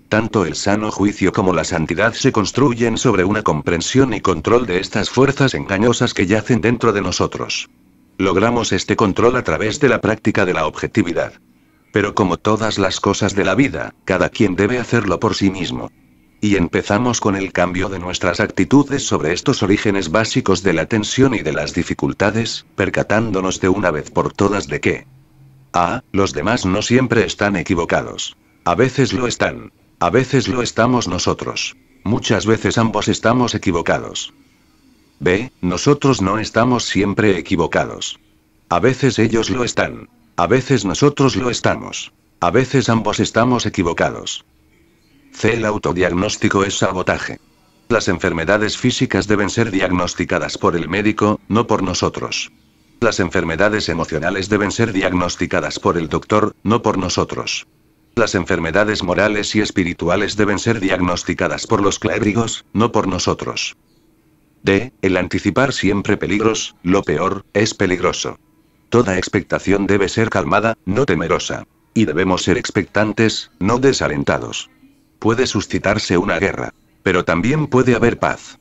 Tanto el sano juicio como la santidad se construyen sobre una comprensión y control de estas fuerzas engañosas que yacen dentro de nosotros. Logramos este control a través de la práctica de la objetividad. Pero como todas las cosas de la vida, cada quien debe hacerlo por sí mismo. Y empezamos con el cambio de nuestras actitudes sobre estos orígenes básicos de la tensión y de las dificultades, percatándonos de una vez por todas de que los demás no siempre están equivocados. A veces lo están. A veces lo estamos nosotros. Muchas veces ambos estamos equivocados. B. Nosotros no estamos siempre equivocados. A veces ellos lo están. A veces nosotros lo estamos. A veces ambos estamos equivocados. C. El autodiagnóstico es sabotaje. Las enfermedades físicas deben ser diagnosticadas por el médico, no por nosotros. Las enfermedades emocionales deben ser diagnosticadas por el doctor, no por nosotros. Las enfermedades morales y espirituales deben ser diagnosticadas por los clérigos, no por nosotros. D. El anticipar siempre peligros, lo peor, es peligroso. Toda expectación debe ser calmada, no temerosa. Y debemos ser expectantes, no desalentados. Puede suscitarse una guerra. Pero también puede haber paz.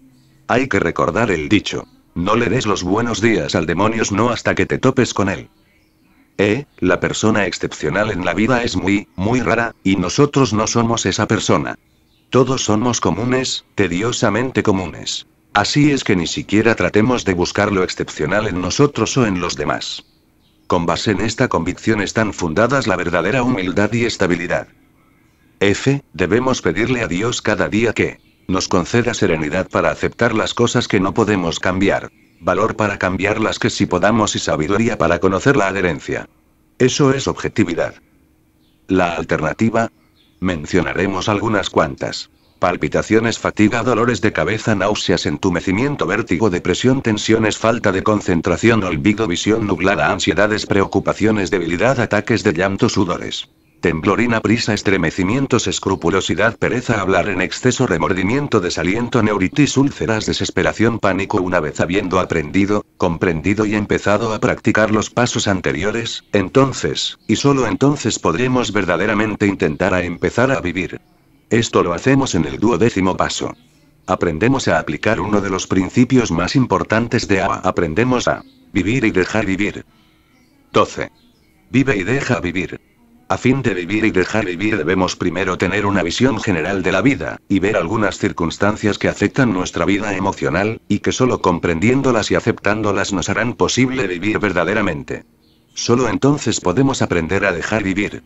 Hay que recordar el dicho. No le des los buenos días al demonio no hasta que te topes con él. La persona excepcional en la vida es muy, muy rara, y nosotros no somos esa persona. Todos somos comunes, tediosamente comunes. Así es que ni siquiera tratemos de buscar lo excepcional en nosotros o en los demás. Con base en esta convicción están fundadas la verdadera humildad y estabilidad. Debemos pedirle a Dios cada día que Nos conceda serenidad para aceptar las cosas que no podemos cambiar. Valor para cambiar las que sí podamos y sabiduría para conocer la adherencia. Eso es objetividad. La alternativa. Mencionaremos algunas cuantas. Palpitaciones, fatiga, dolores de cabeza, náuseas, entumecimiento, vértigo, depresión, tensiones, falta de concentración, olvido, visión nublada, ansiedades, preocupaciones, debilidad, ataques de llanto, sudores. Temblorina, prisa, estremecimientos, escrupulosidad, pereza, hablar en exceso, remordimiento, desaliento, neuritis, úlceras, desesperación, pánico. Una vez habiendo aprendido, comprendido y empezado a practicar los pasos anteriores, entonces, y solo entonces podremos verdaderamente intentar a empezar a vivir. Esto lo hacemos en el 12º paso. Aprendemos a aplicar uno de los principios más importantes de ABA. Aprendemos a vivir y dejar vivir. 12. Vive y deja vivir. A fin de vivir y dejar vivir debemos primero tener una visión general de la vida, y ver algunas circunstancias que afectan nuestra vida emocional, y que solo comprendiéndolas y aceptándolas nos harán posible vivir verdaderamente. Solo entonces podemos aprender a dejar vivir.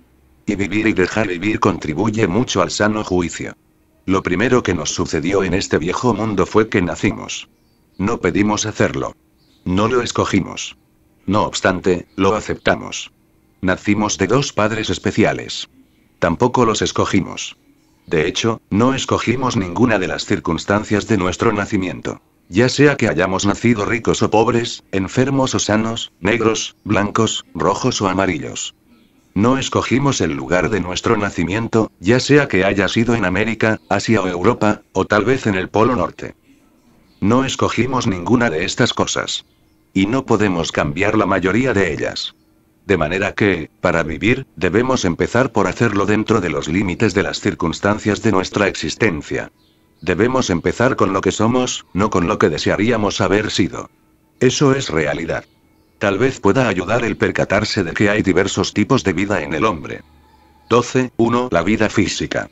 Y vivir y dejar vivir contribuye mucho al sano juicio. Lo primero que nos sucedió en este viejo mundo fue que nacimos. No pedimos hacerlo. No lo escogimos. No obstante, lo aceptamos. Nacimos de dos padres especiales. Tampoco los escogimos. De hecho, no escogimos ninguna de las circunstancias de nuestro nacimiento. Ya sea que hayamos nacido ricos o pobres, enfermos o sanos, negros, blancos, rojos o amarillos. No escogimos el lugar de nuestro nacimiento, ya sea que haya sido en América, Asia o Europa, o tal vez en el Polo Norte. No escogimos ninguna de estas cosas. Y no podemos cambiar la mayoría de ellas. De manera que, para vivir, debemos empezar por hacerlo dentro de los límites de las circunstancias de nuestra existencia. Debemos empezar con lo que somos, no con lo que desearíamos haber sido. Eso es realidad. Tal vez pueda ayudar el percatarse de que hay diversos tipos de vida en el hombre. 12.1. La vida física.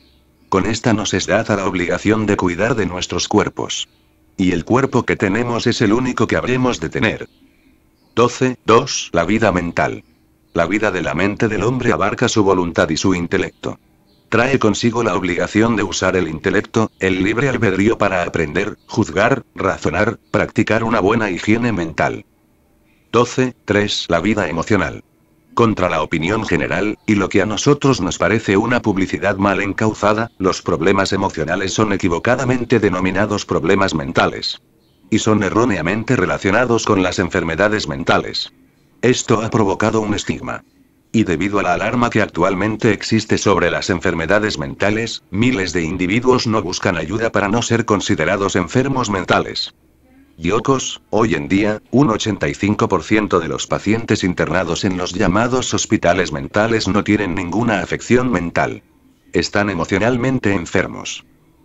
Con esta nos es dada la obligación de cuidar de nuestros cuerpos. Y el cuerpo que tenemos es el único que habremos de tener. 12.2. La vida mental. La vida de la mente del hombre abarca su voluntad y su intelecto. Trae consigo la obligación de usar el intelecto, el libre albedrío para aprender, juzgar, razonar, practicar una buena higiene mental. 12.3. La vida emocional. Contra la opinión general, y lo que a nosotros nos parece una publicidad mal encauzada, los problemas emocionales son equivocadamente denominados problemas mentales. Y son erróneamente relacionados con las enfermedades mentales. Esto ha provocado un estigma. Y debido a la alarma que actualmente existe sobre las enfermedades mentales, miles de individuos no buscan ayuda para no ser considerados enfermos mentales. Yocos, hoy en día, un 85% de los pacientes internados en los llamados hospitales mentales no tienen ninguna afección mental. Están emocionalmente enfermos.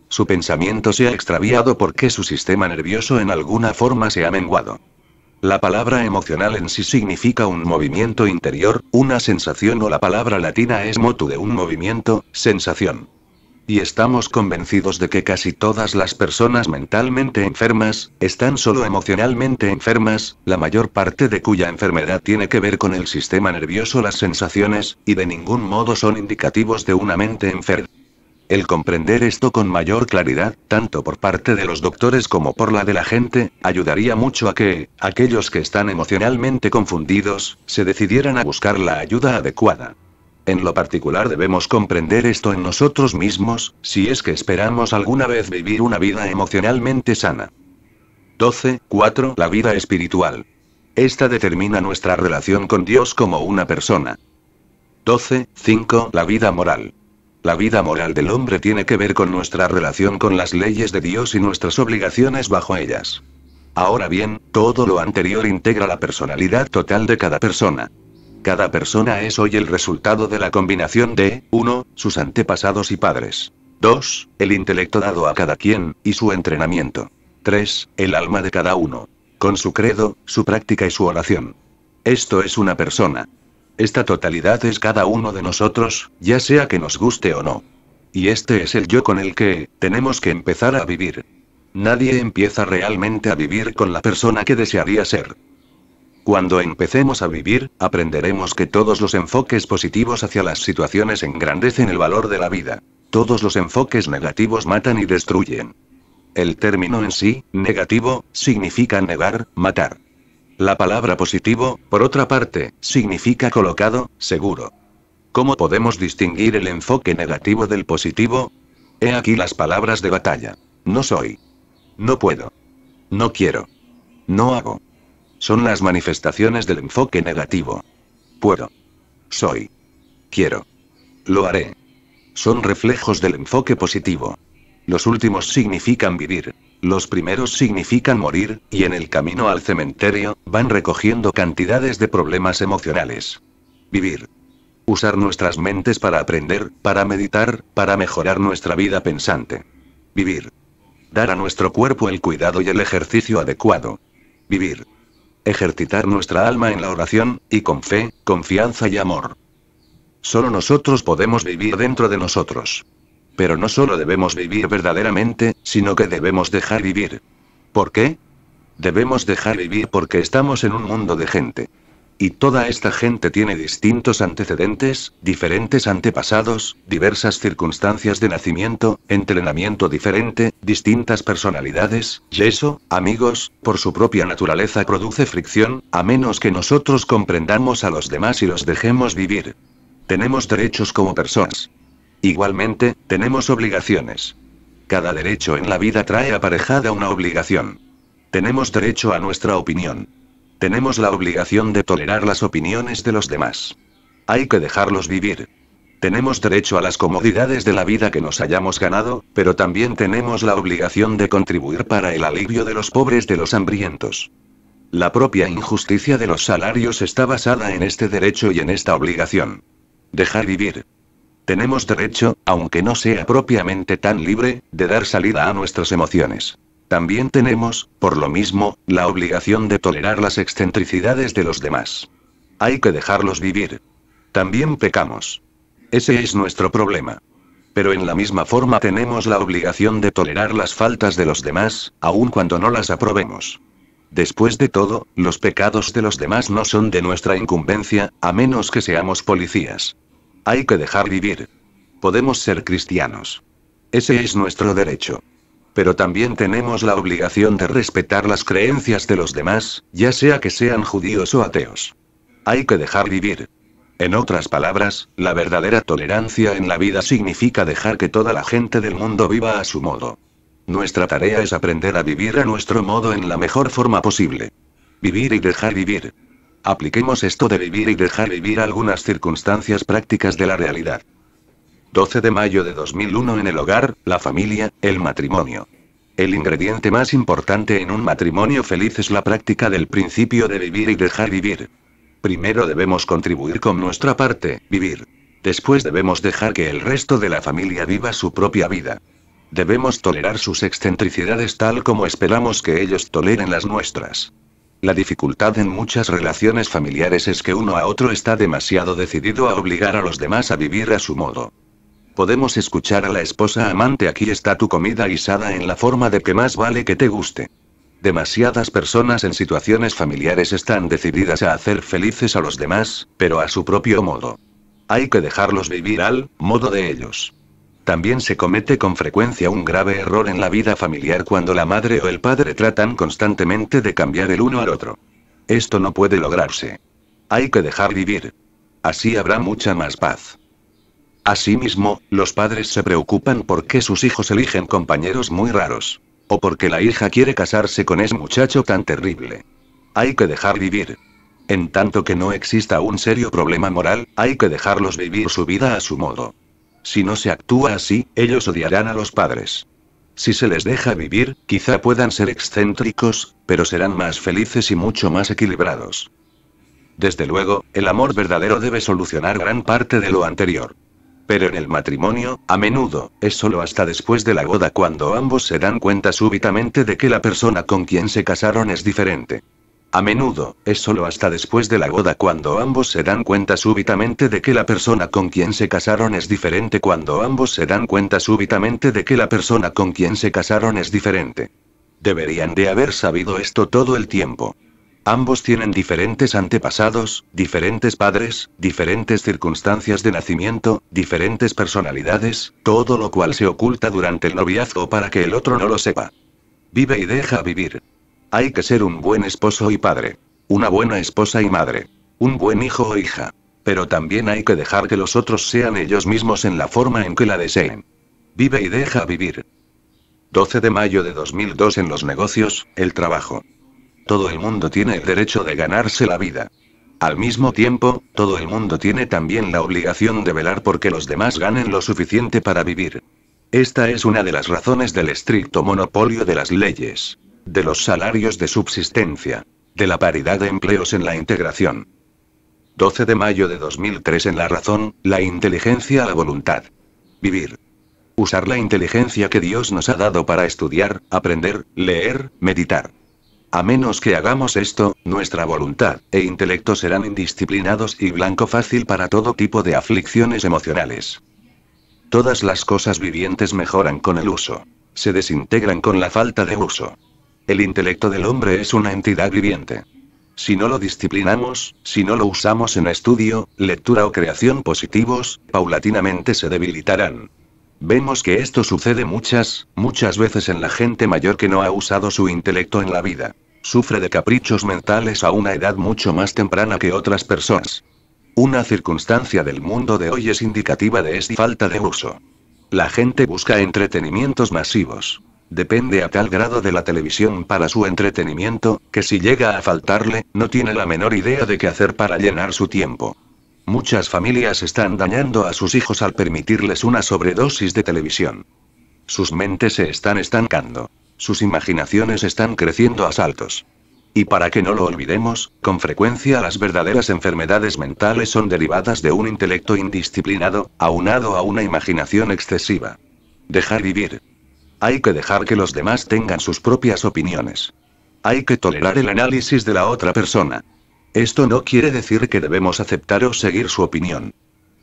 Su pensamiento se ha extraviado porque su sistema nervioso en alguna forma se ha menguado. La palabra emocional en sí significa un movimiento interior, una sensación, o la palabra latina es motu, de un movimiento, sensación. Y estamos convencidos de que casi todas las personas mentalmente enfermas, están solo emocionalmente enfermas, la mayor parte de cuya enfermedad tiene que ver con el sistema nervioso, las sensaciones, y de ningún modo son indicativos de una mente enferma. El comprender esto con mayor claridad, tanto por parte de los doctores como por la de la gente, ayudaría mucho a que, aquellos que están emocionalmente confundidos, se decidieran a buscar la ayuda adecuada. En lo particular debemos comprender esto en nosotros mismos, si es que esperamos alguna vez vivir una vida emocionalmente sana. 12.4. La vida espiritual. Esta determina nuestra relación con Dios como una persona. 12.5. La vida moral. La vida moral del hombre tiene que ver con nuestra relación con las leyes de Dios y nuestras obligaciones bajo ellas. Ahora bien, todo lo anterior integra la personalidad total de cada persona. Cada persona es hoy el resultado de la combinación de, 1, sus antepasados y padres. 2, el intelecto dado a cada quien, y su entrenamiento. 3, el alma de cada uno. Con su credo, su práctica y su oración. Esto es una persona. Esta totalidad es cada uno de nosotros, ya sea que nos guste o no. Y este es el yo con el que tenemos que empezar a vivir. Nadie empieza realmente a vivir con la persona que desearía ser. Cuando empecemos a vivir, aprenderemos que todos los enfoques positivos hacia las situaciones engrandecen el valor de la vida. Todos los enfoques negativos matan y destruyen. El término en sí, negativo, significa negar, matar. La palabra positivo, por otra parte, significa colocado, seguro. ¿Cómo podemos distinguir el enfoque negativo del positivo? He aquí las palabras de batalla. No soy. No puedo. No quiero. No hago. Son las manifestaciones del enfoque negativo. Puedo. Soy. Quiero. Lo haré. Son reflejos del enfoque positivo. Los últimos significan vivir. Los primeros significan morir, y en el camino al cementerio, van recogiendo cantidades de problemas emocionales. Vivir. Usar nuestras mentes para aprender, para meditar, para mejorar nuestra vida pensante. Vivir. Dar a nuestro cuerpo el cuidado y el ejercicio adecuado. Vivir. Ejercitar nuestra alma en la oración, y con fe, confianza y amor. Solo nosotros podemos vivir dentro de nosotros. Pero no solo debemos vivir verdaderamente, sino que debemos dejar vivir. ¿Por qué? Debemos dejar vivir porque estamos en un mundo de gente. Y toda esta gente tiene distintos antecedentes, diferentes antepasados, diversas circunstancias de nacimiento, entrenamiento diferente, distintas personalidades, y eso, amigos, por su propia naturaleza produce fricción, a menos que nosotros comprendamos a los demás y los dejemos vivir. Tenemos derechos como personas. Igualmente, tenemos obligaciones. Cada derecho en la vida trae aparejada una obligación. Tenemos derecho a nuestra opinión. Tenemos la obligación de tolerar las opiniones de los demás. Hay que dejarlos vivir. Tenemos derecho a las comodidades de la vida que nos hayamos ganado, pero también tenemos la obligación de contribuir para el alivio de los pobres, de los hambrientos. La propia injusticia de los salarios está basada en este derecho y en esta obligación. Dejar vivir. Tenemos derecho, aunque no sea propiamente tan libre, de dar salida a nuestras emociones. También tenemos, por lo mismo, la obligación de tolerar las excentricidades de los demás. Hay que dejarlos vivir. También pecamos. Ese es nuestro problema. Pero en la misma forma tenemos la obligación de tolerar las faltas de los demás, aun cuando no las aprobemos. Después de todo, los pecados de los demás no son de nuestra incumbencia, a menos que seamos policías. Hay que dejar vivir. Podemos ser cristianos. Ese es nuestro derecho. Pero también tenemos la obligación de respetar las creencias de los demás, ya sea que sean judíos o ateos. Hay que dejar vivir. En otras palabras, la verdadera tolerancia en la vida significa dejar que toda la gente del mundo viva a su modo. Nuestra tarea es aprender a vivir a nuestro modo en la mejor forma posible. Vivir y dejar vivir. Apliquemos esto de vivir y dejar vivir a algunas circunstancias prácticas de la realidad. 12 de mayo de 2001 en el hogar, la familia, el matrimonio. El ingrediente más importante en un matrimonio feliz es la práctica del principio de vivir y dejar vivir. Primero debemos contribuir con nuestra parte, vivir. Después debemos dejar que el resto de la familia viva su propia vida. Debemos tolerar sus excentricidades tal como esperamos que ellos toleren las nuestras. La dificultad en muchas relaciones familiares es que uno a otro está demasiado decidido a obligar a los demás a vivir a su modo. Podemos escuchar a la esposa amante: aquí está tu comida guisada en la forma de que más vale que te guste. Demasiadas personas en situaciones familiares están decididas a hacer felices a los demás, pero a su propio modo. Hay que dejarlos vivir al modo de ellos. También se comete con frecuencia un grave error en la vida familiar cuando la madre o el padre tratan constantemente de cambiar el uno al otro. Esto no puede lograrse. Hay que dejar vivir. Así habrá mucha más paz. Asimismo, los padres se preocupan porque sus hijos eligen compañeros muy raros. O porque la hija quiere casarse con ese muchacho tan terrible. Hay que dejar vivir. En tanto que no exista un serio problema moral, hay que dejarlos vivir su vida a su modo. Si no se actúa así, ellos odiarán a los padres. Si se les deja vivir, quizá puedan ser excéntricos, pero serán más felices y mucho más equilibrados. Desde luego, el amor verdadero debe solucionar gran parte de lo anterior. Pero en el matrimonio, a menudo, es solo hasta después de la boda cuando ambos se dan cuenta súbitamente de que la persona con quien se casaron es diferente. A menudo, es solo hasta después de la boda cuando ambos se dan cuenta súbitamente de que la persona con quien se casaron es diferente. Cuando ambos se dan cuenta súbitamente de que la persona con quien se casaron es diferente. Deberían de haber sabido esto todo el tiempo. Ambos tienen diferentes antepasados, diferentes padres, diferentes circunstancias de nacimiento, diferentes personalidades, todo lo cual se oculta durante el noviazgo para que el otro no lo sepa. Vive y deja vivir. Hay que ser un buen esposo y padre. Una buena esposa y madre. Un buen hijo o hija. Pero también hay que dejar que los otros sean ellos mismos en la forma en que la deseen. Vive y deja vivir. 12 de mayo de 2002 en los negocios, el trabajo. Todo el mundo tiene el derecho de ganarse la vida. Al mismo tiempo, todo el mundo tiene también la obligación de velar porque los demás ganen lo suficiente para vivir. Esta es una de las razones del estricto monopolio de las leyes, de los salarios de subsistencia, de la paridad de empleos en la integración. 12 de mayo de 2003 en La Razón, la inteligencia a la voluntad. Vivir. Usar la inteligencia que Dios nos ha dado para estudiar, aprender, leer, meditar. A menos que hagamos esto, nuestra voluntad e intelecto serán indisciplinados y blanco fácil para todo tipo de aflicciones emocionales. Todas las cosas vivientes mejoran con el uso. Se desintegran con la falta de uso. El intelecto del hombre es una entidad viviente. Si no lo disciplinamos, si no lo usamos en estudio, lectura o creación positivos, paulatinamente se debilitarán. Vemos que esto sucede muchas veces en la gente mayor que no ha usado su intelecto en la vida. Sufre de caprichos mentales a una edad mucho más temprana que otras personas. Una circunstancia del mundo de hoy es indicativa de esta falta de uso. La gente busca entretenimientos masivos. Depende a tal grado de la televisión para su entretenimiento, que si llega a faltarle, no tiene la menor idea de qué hacer para llenar su tiempo. Muchas familias están dañando a sus hijos al permitirles una sobredosis de televisión. Sus mentes se están estancando. Sus imaginaciones están creciendo a saltos. Y para que no lo olvidemos, con frecuencia las verdaderas enfermedades mentales son derivadas de un intelecto indisciplinado, aunado a una imaginación excesiva. Dejar vivir. Hay que dejar que los demás tengan sus propias opiniones. Hay que tolerar el análisis de la otra persona. Esto no quiere decir que debemos aceptar o seguir su opinión.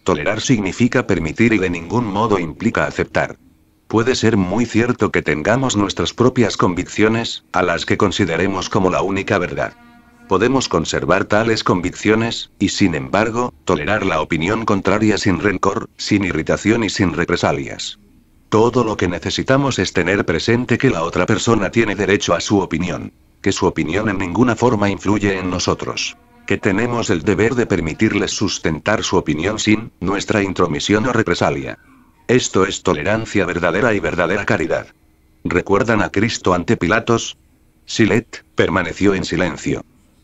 Tolerar significa permitir y de ningún modo implica aceptar. Puede ser muy cierto que tengamos nuestras propias convicciones, a las que consideremos como la única verdad. Podemos conservar tales convicciones, y sin embargo, tolerar la opinión contraria sin rencor, sin irritación y sin represalias. Todo lo que necesitamos es tener presente que la otra persona tiene derecho a su opinión, que su opinión en ninguna forma influye en nosotros, que tenemos el deber de permitirles sustentar su opinión sin nuestra intromisión o represalia. Esto es tolerancia verdadera y verdadera caridad. ¿Recuerdan a Cristo ante Pilatos? Silet permaneció en silencio.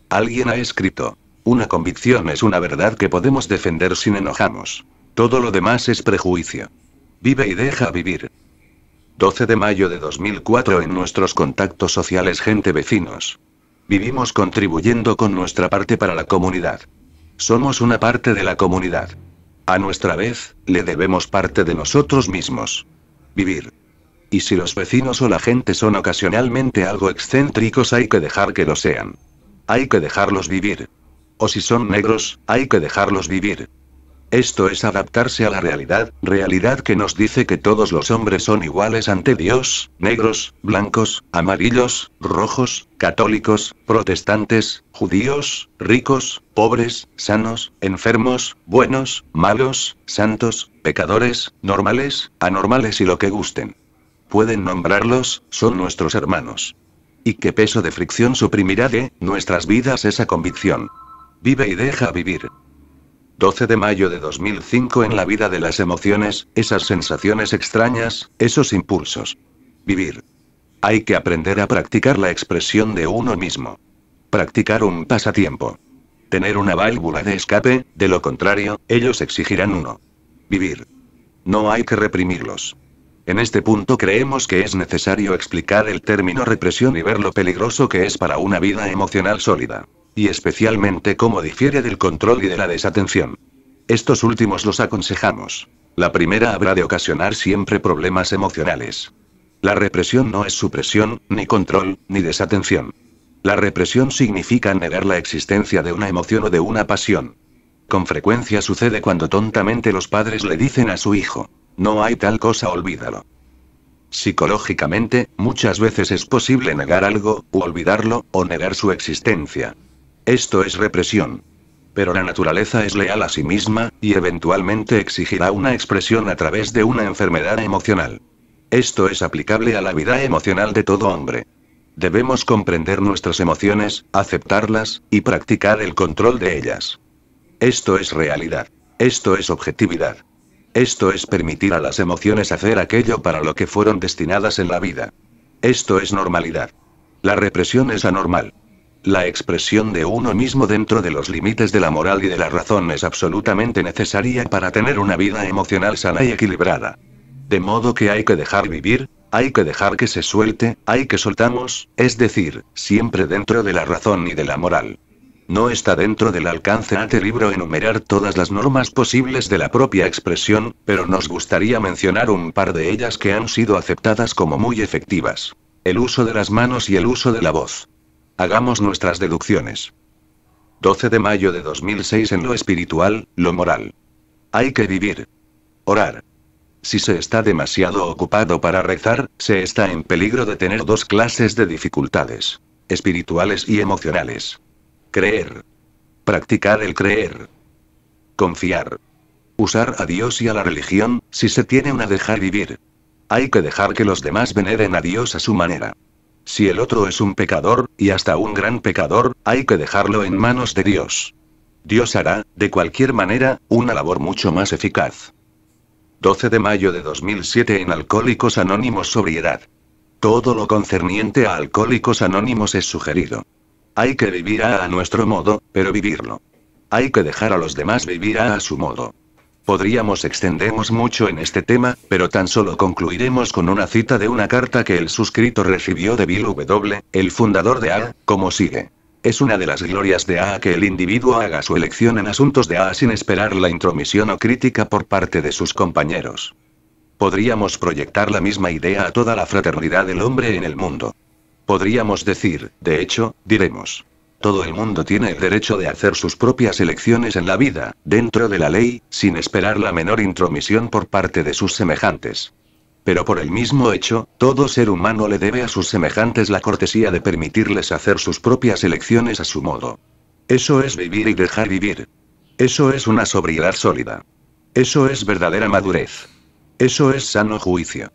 Alguien ha escrito: una convicción es una verdad que podemos defender sin enojarnos. Todo lo demás es prejuicio. Vive y deja vivir. 12 de mayo de 2004 en nuestros contactos sociales gente vecinos. Vivimos contribuyendo con nuestra parte para la comunidad. Somos una parte de la comunidad. A nuestra vez, le debemos parte de nosotros mismos. Vivir. Y si los vecinos o la gente son ocasionalmente algo excéntricos, hay que dejar que lo sean. Hay que dejarlos vivir. O si son negros, hay que dejarlos vivir. Esto es adaptarse a la realidad que nos dice que todos los hombres son iguales ante Dios, negros, blancos, amarillos, rojos, católicos, protestantes, judíos, ricos, pobres, sanos, enfermos, buenos, malos, santos, pecadores, normales, anormales y lo que gusten. Pueden nombrarlos, son nuestros hermanos. ¿Y qué peso de fricción suprimirá de nuestras vidas esa convicción? Vive y deja vivir. 12 de mayo de 2005 en la vida de las emociones, esas sensaciones extrañas, esos impulsos. Vivir. Hay que aprender a practicar la expresión de uno mismo. Practicar un pasatiempo. Tener una válvula de escape, de lo contrario, ellos exigirán uno. Vivir. No hay que reprimirlos. En este punto creemos que es necesario explicar el término represión y ver lo peligroso que es para una vida emocional sólida. Y especialmente cómo difiere del control y de la desatención. Estos últimos los aconsejamos. La primera habrá de ocasionar siempre problemas emocionales. La represión no es supresión, ni control, ni desatención. La represión significa negar la existencia de una emoción o de una pasión. Con frecuencia sucede cuando tontamente los padres le dicen a su hijo: no hay tal cosa, olvídalo. Psicológicamente, muchas veces es posible negar algo, u olvidarlo, o negar su existencia. Esto es represión. Pero la naturaleza es leal a sí misma, y eventualmente exigirá una expresión a través de una enfermedad emocional. Esto es aplicable a la vida emocional de todo hombre. Debemos comprender nuestras emociones, aceptarlas, y practicar el control de ellas. Esto es realidad. Esto es objetividad. Esto es permitir a las emociones hacer aquello para lo que fueron destinadas en la vida. Esto es normalidad. La represión es anormal. La expresión de uno mismo dentro de los límites de la moral y de la razón es absolutamente necesaria para tener una vida emocional sana y equilibrada. De modo que hay que dejar vivir, hay que dejar que se suelte, hay que soltamos, es decir, siempre dentro de la razón y de la moral. No está dentro del alcance de este libro enumerar todas las normas posibles de la propia expresión, pero nos gustaría mencionar un par de ellas que han sido aceptadas como muy efectivas. El uso de las manos y el uso de la voz. Hagamos nuestras deducciones. 12 de mayo de 2006 en lo espiritual, lo moral. Hay que vivir. Orar. Si se está demasiado ocupado para rezar, se está en peligro de tener dos clases de dificultades. Espirituales y emocionales. Creer. Practicar el creer. Confiar. Usar a Dios y a la religión, si se tiene una dejar vivir. Hay que dejar que los demás veneren a Dios a su manera. Si el otro es un pecador, y hasta un gran pecador, hay que dejarlo en manos de Dios. Dios hará, de cualquier manera, una labor mucho más eficaz. 12 de mayo de 2007 en Alcohólicos Anónimos sobriedad. Todo lo concerniente a Alcohólicos Anónimos es sugerido. Hay que vivir a nuestro modo, pero vivirlo. Hay que dejar a los demás vivir a su modo. Podríamos extendernos mucho en este tema, pero tan solo concluiremos con una cita de una carta que el suscrito recibió de Bill W., el fundador de AA, como sigue. Es una de las glorias de AA que el individuo haga su elección en asuntos de AA sin esperar la intromisión o crítica por parte de sus compañeros. Podríamos proyectar la misma idea a toda la fraternidad del hombre en el mundo. Podríamos decir, de hecho, diremos. Todo el mundo tiene el derecho de hacer sus propias elecciones en la vida, dentro de la ley, sin esperar la menor intromisión por parte de sus semejantes. Pero por el mismo hecho, todo ser humano le debe a sus semejantes la cortesía de permitirles hacer sus propias elecciones a su modo. Eso es vivir y dejar vivir. Eso es una sobriedad sólida. Eso es verdadera madurez. Eso es sano juicio.